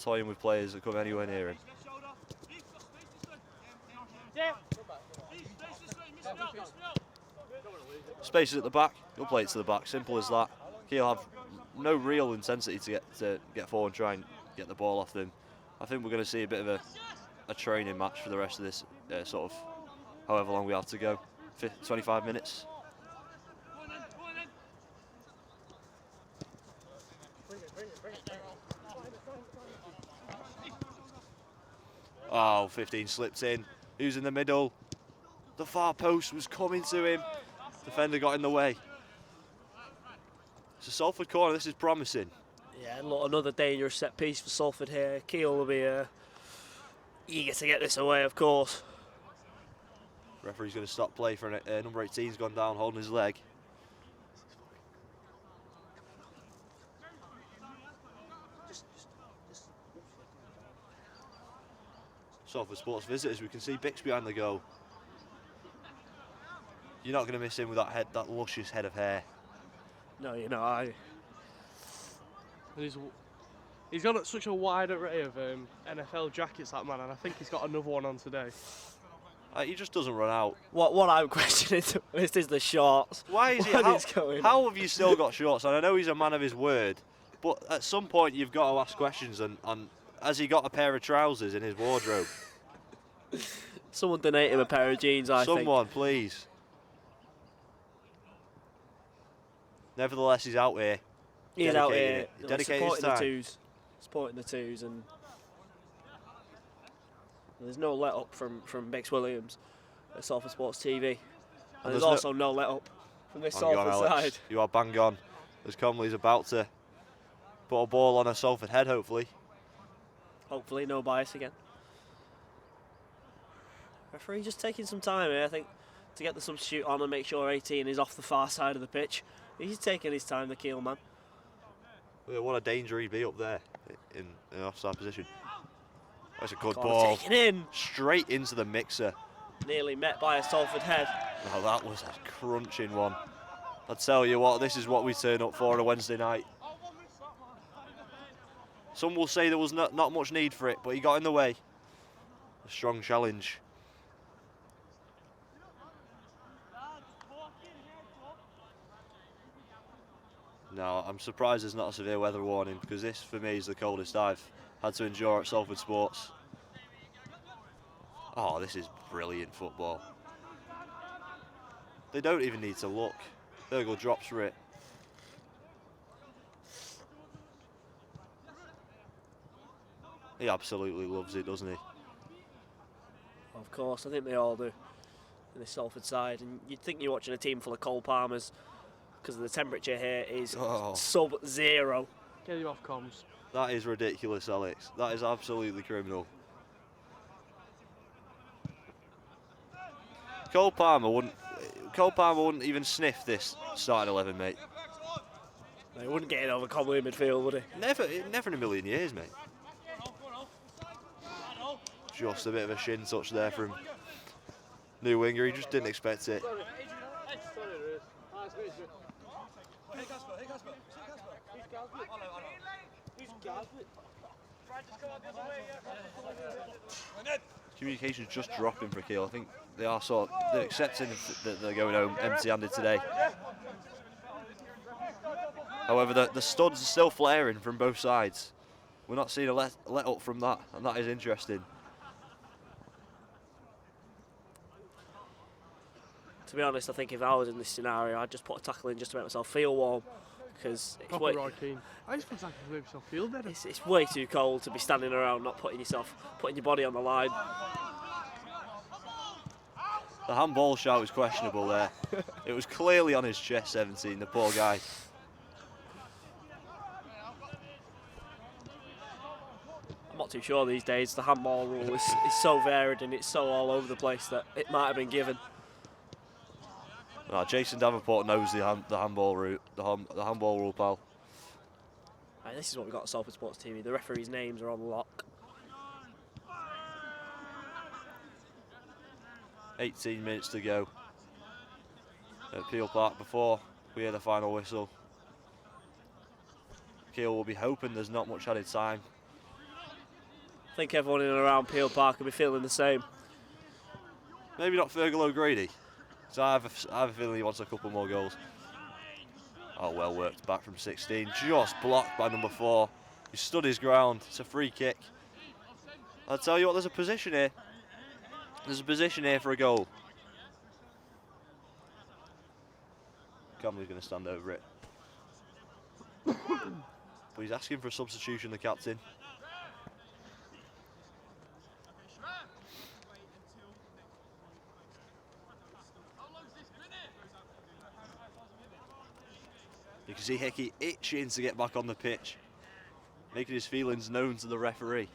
Toying with players that come anywhere near him. Spaces at the back, he'll play it to the back, simple as that. He'll have no real intensity to get forward and try and get the ball off them. I think we're going to see a bit of a training match for the rest of this sort of however long we have to go, 25 minutes. Oh, 15 slipped in. Who's in the middle? The far post was coming to him. Defender got in the way. It's a Salford corner. This is promising. Yeah, another dangerous set piece for Salford here. Keel will be eager to get this away, of course. Referee's going to stop play for number 18's gone down holding his leg. Salford Sports visitors, we can see Bix behind the goal. You're not going to miss him with that luscious head of hair. No, you know, He's got such a wide array of NFL jackets, that man, and I think he's got another one on today. He just doesn't run out. What I'm questioning is the shorts. Why is he? How have you still got shorts? And I know he's a man of his word, but at some point you've got to ask questions on has he got a pair of trousers in his wardrobe? Someone donate him a pair of jeans, I think. Someone, please. Nevertheless, he's out here. He's out here. Dedicating his time. Supporting the twos, and there's no let up from Bix Williams at Salford Sports TV. And there's also no let up from this Salford side. You are bang on. As Comley's about to put a ball on a Salford head, hopefully. Hopefully, no bias again. Referee just taking some time here, I think, to get the substitute on and make sure 18 is off the far side of the pitch. He's taking his time, the Keel man. What a danger he'd be up there in an offside position. That's a good ball. Taken in. Straight into the mixer. Nearly met by a Salford head. Oh, that was a crunching one. I tell you what, this is what we turn up for on a Wednesday night. Some will say there was not much need for it, but he got in the way. A strong challenge. No, I'm surprised there's not a severe weather warning, because this, for me, is the coldest I've had to endure at Salford Sports. Oh, this is brilliant football. They don't even need to look. Virgil drops for it. He absolutely loves it, doesn't he? Of course, I think they all do in the Salford side. And you'd think you're watching a team full of Cole Palmers, because the temperature here is sub-zero. Get him off comms. That is ridiculous, Alex. That is absolutely criminal. Cole Palmer wouldn't even sniff this starting 11, mate. He wouldn't get it over Comley in midfield, would he? Never in a million years, mate. Just a bit of a shin touch there from new winger. He just didn't expect it. Communication's just dropping for Keel. I think they're accepting that they're going home empty-handed today. However, the studs are still flaring from both sides. We're not seeing a let up from that, and that is interesting. To be honest, I think if I was in this scenario, I'd just put a tackle in just to make myself feel warm, because it's way, I just feel like I make myself feel better. It's way too cold to be standing around not putting your body on the line. The handball shout was questionable there. It was clearly on his chest, 17, the poor guy. I'm not too sure these days. The handball rule is so varied and it's so all over the place that it might have been given. No, Jason Davenport knows the handball rule, the handball rule, pal. Right, this is what we've got at Salford Sports TV. The referees' names are on lock. 18 minutes to go at Peel Park before we hear the final whistle. Keel will be hoping there's not much added time. I think everyone in and around Peel Park will be feeling the same. Maybe not Fergal O'Grady. So I have a feeling he wants a couple more goals. Oh, well worked back from 16. Just blocked by number 4. He stood his ground. It's a free kick. I'll tell you what, there's a position here. There's a position here for a goal. Camley's going to stand over it. But he's asking for a substitution, the captain. You can see Hickey itching to get back on the pitch, making his feelings known to the referee.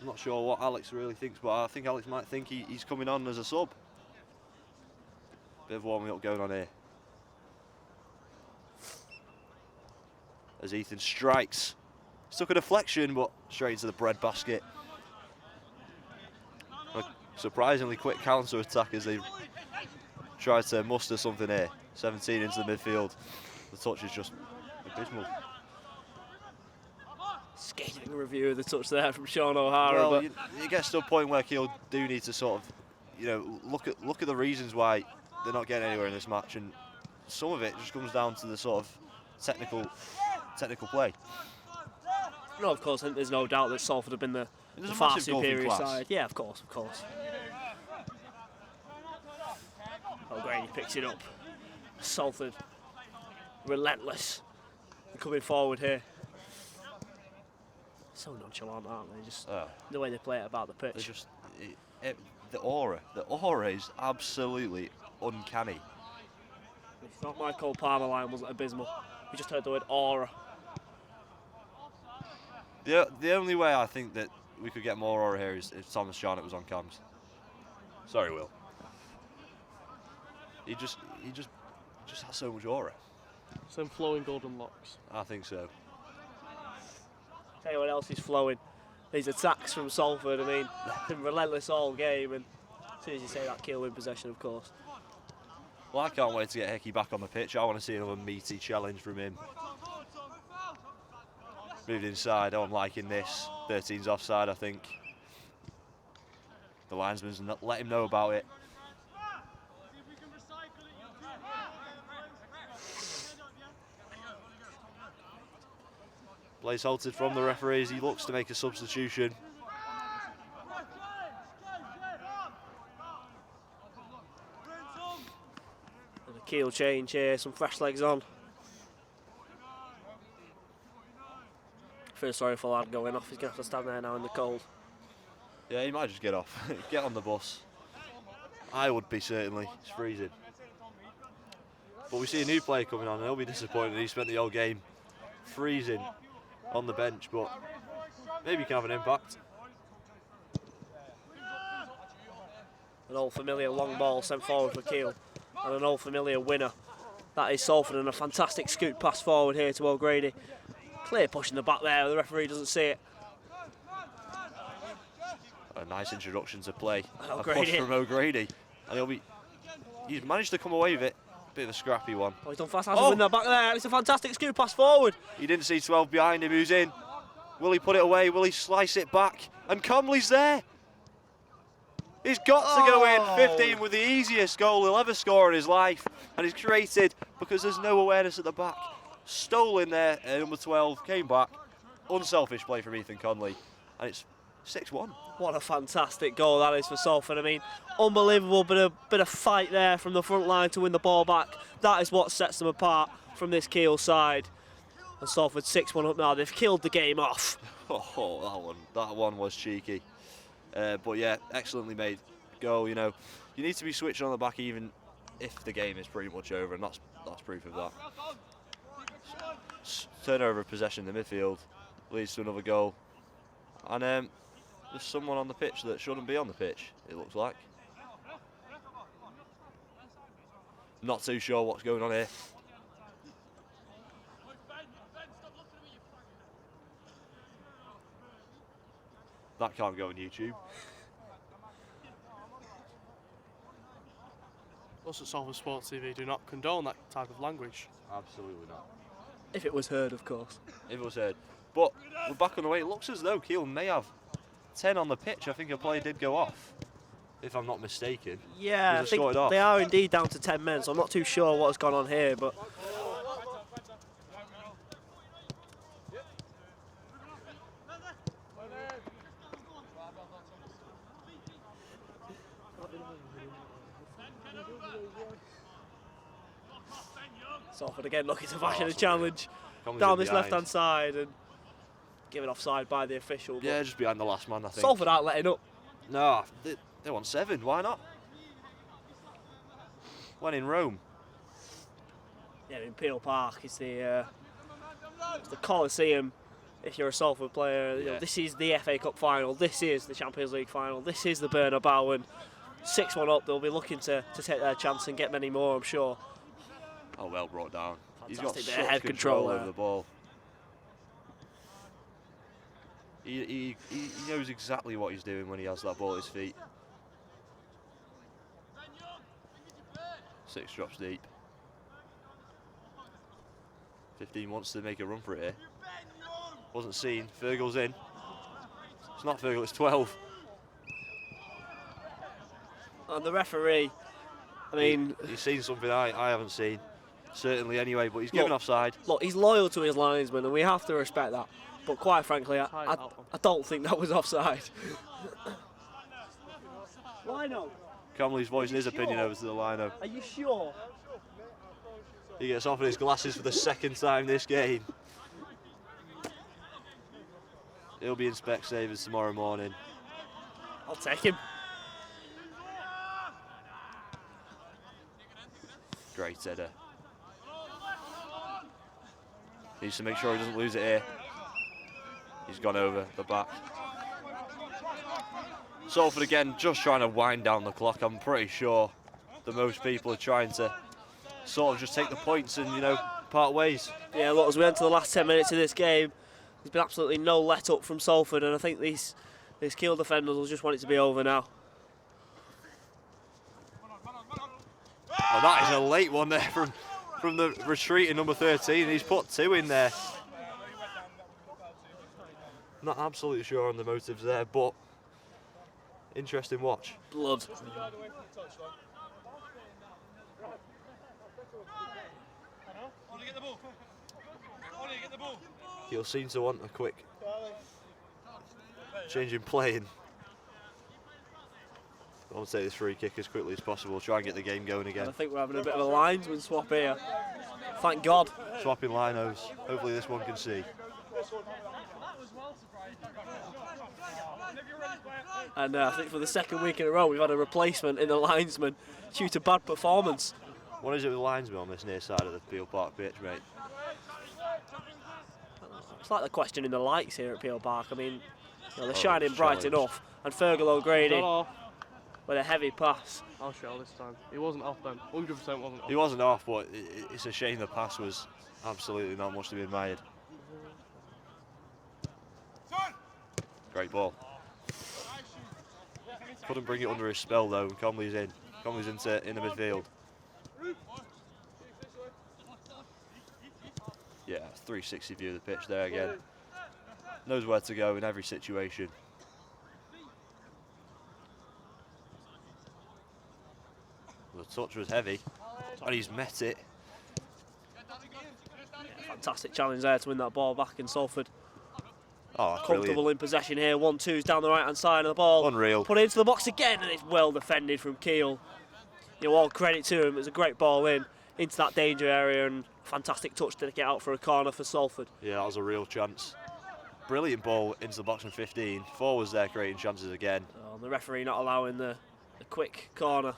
I'm not sure what Alex really thinks, but I think Alex might think he's coming on as a sub. Bit of warming up going on here. As Ethan strikes. Took a deflection, but straight into the bread basket. A surprisingly quick counter-attack as they tried to muster something here. 17 into the midfield. The touch is just abysmal. Scathing review of the touch there from Sean O'Hara. Well, but it gets to a point where Keel do need to sort of, you know, look at the reasons why they're not getting anywhere in this match, and some of it just comes down to the sort of technical play. no, of course, there's no doubt that Salford have been the far superior side. Yeah, of course, of course. O'Grady picks it up. Salford, relentless, coming forward here. So nonchalant, aren't they? Just the way they play it about the pitch. They just the aura is absolutely uncanny. If not, my Cole Palmer line wasn't abysmal. We just heard the word aura. The only way I think that we could get more aura here is if Thomas Jarnett was on cams. Sorry, Will. He just has so much aura. Some flowing golden locks. I think so. Tell you what else is flowing. These attacks from Salford. I mean, been relentless all game, and as soon as you say that, Keel win possession, of course. Well, I can't wait to get Hickey back on the pitch. I want to see another meaty challenge from him. Moved inside. Oh, I'm liking this. 13's offside, I think. The linesman's not let him know about it. Plays halted from the referees. He looks to make a substitution. And a Keel change here, some fresh legs on. Feel sorry for the lad going off. He's going to have to stand there now in the cold. Yeah, he might just get off. Get on the bus. I would be, certainly. It's freezing. But we see a new player coming on, and he'll be disappointed. He spent the whole game freezing on the bench, but maybe he can have an impact. An old familiar long ball sent forward for Keel, and an old familiar winner. That is Salford, and a fantastic scoot pass forward here to O'Grady. Clear push in the back there, the referee doesn't see it. A nice introduction to play. A O'Grady. push from O'Grady, and he's managed to come away with it. Bit of a scrappy one. Oh, he's done fast hands to win that back there. It's a fantastic scoot pass forward. He didn't see 12 behind him. Who's in? Will he put it away? Will he slice it back? And Comley's there. He's got to go in. 15 with the easiest goal he'll ever score in his life. And he's created because there's no awareness at the back. Stolen there, number 12, came back. Unselfish play from Ethan Conley. And it's 6-1. What a fantastic goal that is for Salford. I mean, unbelievable bit of fight there from the front line to win the ball back. That is what sets them apart from this Keel side. And Salford 6-1 up now. They've killed the game off. Oh, that one was cheeky. But yeah, excellently made goal. You know, you need to be switching on the back even if the game is pretty much over, and that's proof of that. Turnover of possession in the midfield leads to another goal. And there's someone on the pitch that shouldn't be on the pitch, it looks like. Not too sure what's going on here. That can't go on YouTube. Us at Salford Sports TV do not condone that type of language. Absolutely not. If it was heard, of course. If it was heard. But we're back on the way. It looks as though Keel may have 10 on the pitch. I think a player did go off. if I'm not mistaken. Yeah, I think they are indeed down to 10 men, so I'm not too sure what has gone on here, but... Salford again looking to fashion a challenge down this left-hand side and given offside by the official. Yeah, just behind the last man, I think. Salford aren't letting up. No, they want 7. Why not? When in Rome. Yeah, in Keele Park is it's the Coliseum. If you're a Salford player, you know, this is the FA Cup final. This is the Champions League final. This is the Bernabeu, and 6-1 up. They'll be looking to take their chance and get many more, I'm sure. Oh, well brought down. Fantastic. He's got bit of such head control over the ball. He knows exactly what he's doing when he has that ball at his feet. 6 drops deep. 15 wants to make a run for it here. Wasn't seen. Fergal's in. It's not Fergal, it's 12. And the referee, I mean... He's seen something I haven't seen. Certainly anyway, but he's given offside. Look, he's loyal to his linesman and we have to respect that. But quite frankly, I don't think that was offside. Lino. Comley's voicing his opinion over to the lino. Are you sure? He gets offered his glasses for the 2nd time this game. He'll be in Specsavers tomorrow morning. I'll take him. Great header. Needs to make sure he doesn't lose it here. He's gone over the back. Salford again, just trying to wind down the clock. I'm pretty sure that most people are trying to sort of just take the points and, you know, part ways. Yeah, look, as we enter the last 10 minutes of this game, there's been absolutely no let up from Salford, and I think these Keel defenders will just want it to be over now. Oh, that is a late one there from the retreating number 13. He's put 2 in there. Not absolutely sure on the motives there, but interesting watch. Blood. He'll seem to want a quick change in playing. I want to take this free kick as quickly as possible, try and get the game going again. I think we're having a bit of a linesman swap here. Thank God. Swapping linos. Hopefully this one can see. And I think for the 2nd week in a row we've had a replacement in the linesman due to bad performance. What is it with the linesman on this near side of the Keele Park pitch, mate? It's like the question in the lights here at Keele Park. I mean, you know, they're shining bright enough. And Fergal O'Grady with a heavy pass. I'll show this time. He wasn't off then. 100% wasn't off. He wasn't off, but it's a shame the pass was absolutely not much to be admired. Great ball. Couldn't bring it under his spell though, and Conley's in. Conley's in the midfield. Yeah, 360 view of the pitch there again. Knows where to go in every situation. The touch was heavy, and he's met it. Yeah, fantastic challenge there to win that ball back in Salford. Oh, comfortable brilliant. in possession here. 1-2's down the right-hand side of the ball. Unreal. Put it into the box again, and it's well defended from Keel. You know, all credit to him. It was a great ball into that danger area, and fantastic touch to get out for a corner for Salford. Yeah, that was a real chance. Brilliant ball into the box from 15. Forwards there creating chances again. Oh, the referee not allowing the quick corner.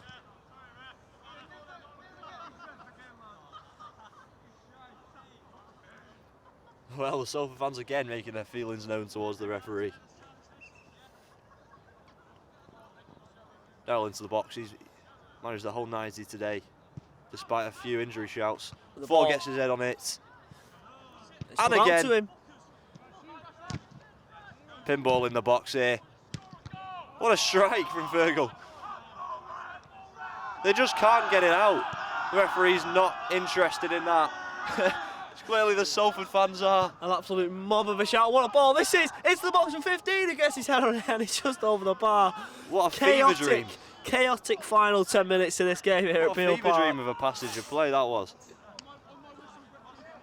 Well, the Salford fans again making their feelings known towards the referee. Darrell into the box. He's managed the whole 90 today, despite a few injury shouts. Ford gets his head on it. It's and again. To him. Pinball in the box here. What a strike from Fergal. They just can't get it out. The referee's not interested in that. Clearly the Salford fans are. An absolute mob of a shout. What a ball this is. It's the box from 15 who gets his head on it and it's just over the bar. What a fever Chaotic, dream. chaotic final 10 minutes to this game here at Keele What a fever Park. dream of a passage of play that was.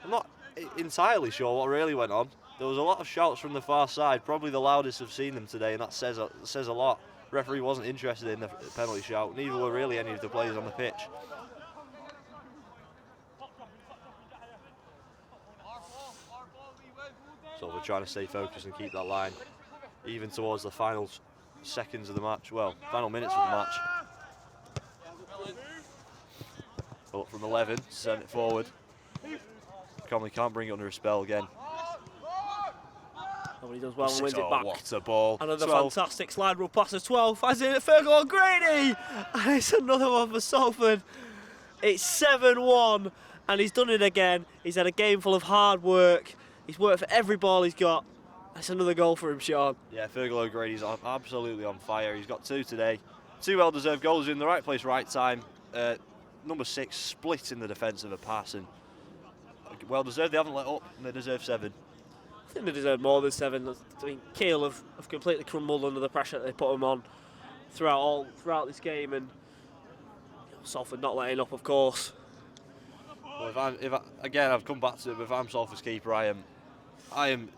I'm not entirely sure what really went on. There was a lot of shouts from the far side, probably the loudest I've seen them today, and that says a lot. Referee wasn't interested in the penalty shout, neither were really any of the players on the pitch. So we're trying to stay focused and keep that line even towards the final seconds of the match, well, final minutes of the match. Up from 11, send it forward. Conley can't bring it under a spell again. Oh, he does well and wins it back. What a ball. Another 12. fantastic slide rule pass as 12. Finds it at Fergal O'Grady. And it's another one for Salford. It's 7-1 and he's done it again. He's had a game full of hard work. He's worked for every ball he's got. That's another goal for him, Sean. Yeah, Fergal O'Grady's absolutely on fire. He's got 2 today. 2 well-deserved goals in the right place, right time. Number 6 split in the defence of a pass and well-deserved. They haven't let up and they deserve 7. I think they deserve more than 7. I mean, Keel have completely crumbled under the pressure that they put them on throughout this game, and Salford not letting up, of course. Well, again, I've come back to it. But if I'm Salford's keeper, I am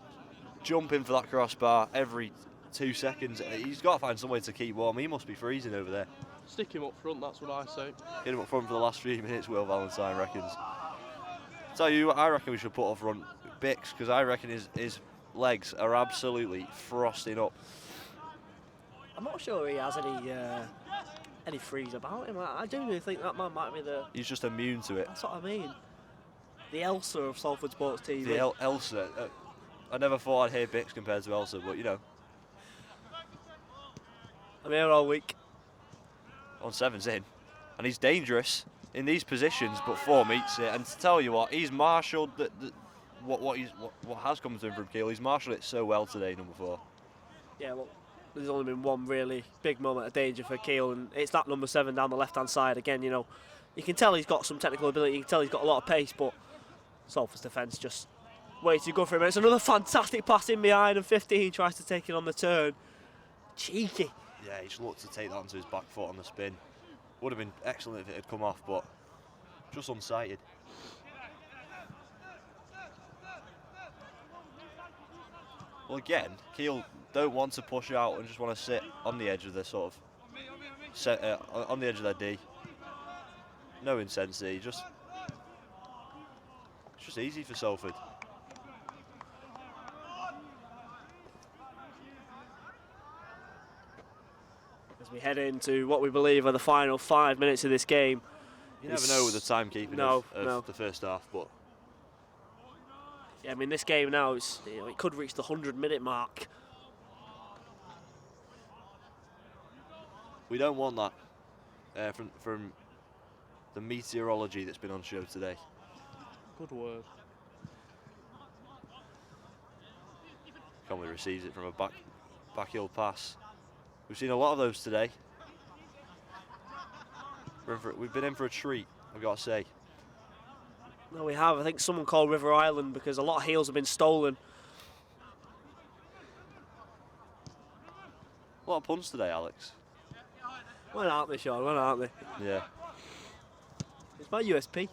jumping for that crossbar every 2 seconds. He's got to find some way to keep warm. He must be freezing over there. Stick him up front, that's what I say. Get him up front for the last 3 minutes, Will Valentine reckons. Tell you what, I reckon we should put up front Bix, because I reckon his legs are absolutely frosting up. I'm not sure he has any freeze about him. I genuinely think that man might be the... He's just immune to it. That's what I mean. The Elsa of Salford Sports TV. The Elsa. I never thought I'd hear Bix compared to Elsa, but you know. I'm here all week. On 7's in, and he's dangerous in these positions, but 4 meets it. And to tell you what, he's marshalled what has come to him from Keel. He's marshalled it so well today, number 4. Yeah, well, there's only been one really big moment of danger for Keel, and it's that number 7 down the left-hand side. Again, you know, you can tell he's got some technical ability. You can tell he's got a lot of pace, but Salford's defence just way too good for him. And it's another fantastic pass in behind, and 15 tries to take it on the turn. Cheeky. Yeah, he just looked to take that onto his back foot on the spin. Would have been excellent if it had come off, but just unsighted. Well, again, Keel don't want to push out and just want to sit on the edge of their sort of on the edge of their D. No intensity, it's just easy for Salford. As we head into what we believe are the final 5 minutes of this game. You never know with the timekeeping of the first half, but yeah, I mean, this game now is, you know, it could reach the 100-minute mark. we don't want that from the meteorology that's been on show today. Good word. Conley receives it from a backheel pass. We've seen a lot of those today. We've been in for a treat, I've got to say. No, we have. I think someone called River Island because a lot of heels have been stolen. A lot of punts today, Alex. When aren't they, Sean? When aren't they? Yeah. It's my USP.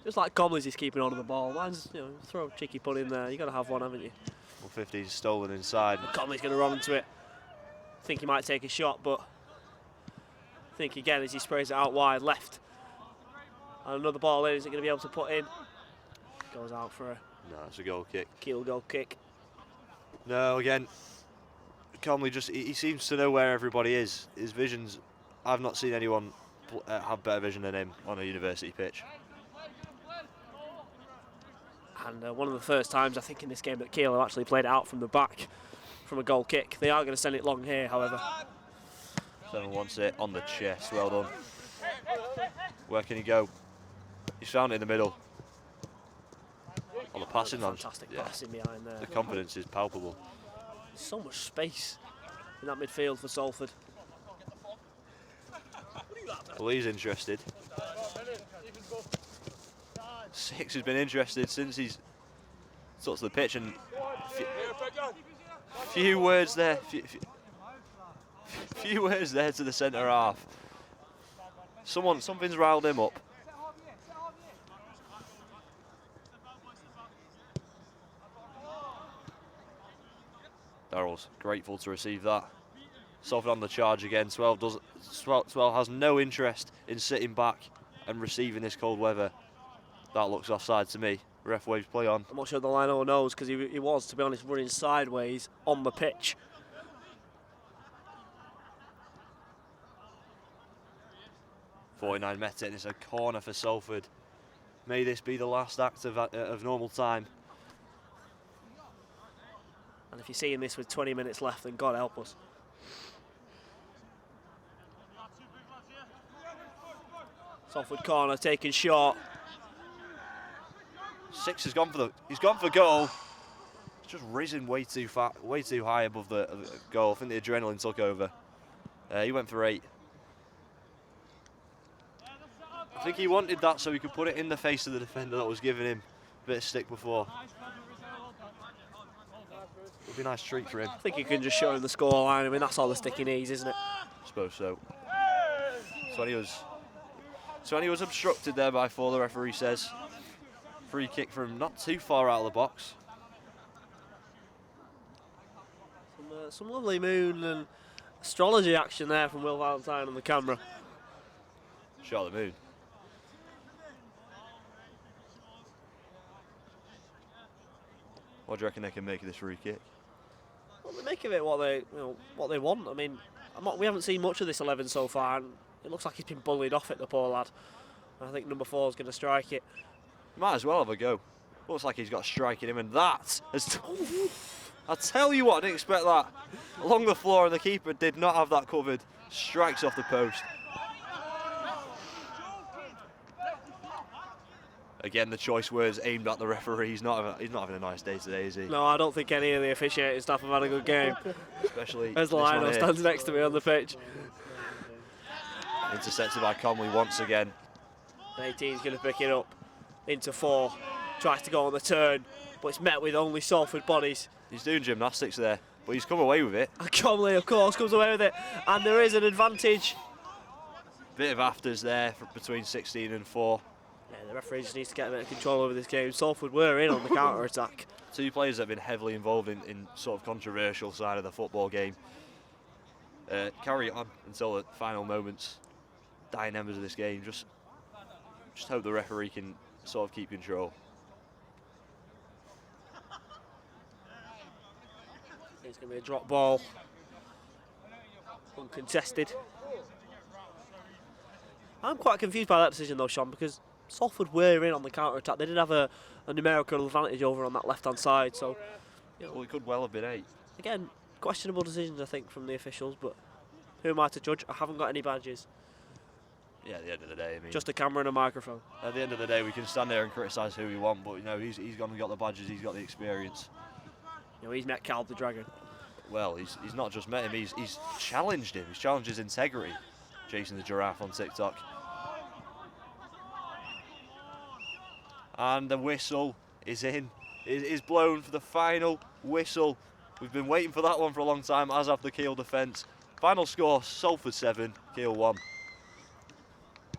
Just like Comley's is keeping on to the ball. Mine's, you know, throw a cheeky punt in there. You've got to have one, haven't you? Well, 15's stolen inside. Comley's going to run into it. I think he might take a shot, but I think again as he sprays it out wide left. And another ball in, is it going to be able to put in? Goes out for a... No, it's a goal kick. Keel goal kick. No, again, Conley just, he seems to know where everybody is. His vision's, I've not seen anyone have better vision than him on a university pitch. And one of the first times I think in this game that Keel have actually played it out from the back from a goal kick. They are going to send it long here, however. 7 wants it on the chest, well done. Where can he go? He's found it in the middle. On the passing on. Fantastic passing behind there. The confidence is palpable. So much space in that midfield for Salford. Well, he's interested. 6 has been interested since he's touched the pitch, and few words there, few few words there to the centre half. Something's riled him up. Darrell's grateful to receive that. Salford on the charge again. Swell has no interest in sitting back and receiving this cold weather. That looks offside to me. Ref waves play on. I'm not sure the line knows because he was, to be honest, running sideways on the pitch. .49 met it, and it's a corner for Salford. May this be the last act of normal time. And if you're seeing this with 20 minutes left, then God help us. Salford corner taken short. Six has gone for he's gone for goal. It's just risen way too high above the goal. I think the adrenaline took over. He went for 8. I think he wanted that so he could put it in the face of the defender that was giving him a bit of stick before. It would be a nice treat for him. I think you can just show him the scoreline. I mean, that's all the stick he needs, isn't it? I suppose so. So he was obstructed there by 4, the referee says. Free kick from not too far out of the box. Some lovely moon and astrology action there from Will Valentine on the camera. Shot of the moon. What do you reckon they can make of this free kick? Well, they make of it what they want. I mean, we haven't seen much of this 11 so far, and it looks like he's been bullied off it, the poor lad. I think number 4 is going to strike it. Might as well have a go. Looks like he's got a strike in him, and that has... I tell you what, I didn't expect that. Along the floor, and the keeper did not have that covered. Strikes off the post. Again, the choice words aimed at the referee. He's not having a nice day today, is he? No, I don't think any of the officiating staff have had a good game. Especially as Lionel stands next to me on the pitch. Intercepted by Conley once again. 18's going to pick it up into 4. Tries to go on the turn, but it's met with only Salford bodies. He's doing gymnastics there, but he's come away with it. And Conley, of course, comes away with it. And there is an advantage. Bit of afters there between 16 and 4. Yeah, the referee just needs to get a bit of control over this game. Salford were in on the counter-attack. 2 players that have been heavily involved in sort of controversial side of the football game. Carry on until the final moments. Dying embers of this game. Just hope the referee can sort of keep control. It's going to be a drop ball. Uncontested. I'm quite confused by that decision though, Sean, because Salford were in on the counter-attack. They did have a numerical advantage over on that left-hand side, so... Well, it could well have been 8. Again, questionable decisions, I think, from the officials, but who am I to judge? I haven't got any badges. Yeah, at the end of the day, I mean... Just a camera and a microphone. At the end of the day, we can stand there and criticise who we want, but, you know, he's gone and got the badges, he's got the experience. You know, he's met Cal the Dragon. Well, he's not just met him, he's challenged him. He's challenged his integrity. Jason the Giraffe on TikTok. And the whistle is in. It is blown for the final whistle. We've been waiting for that one for a long time, as have the Keel defence. Final score, Salford 7, Keel 1.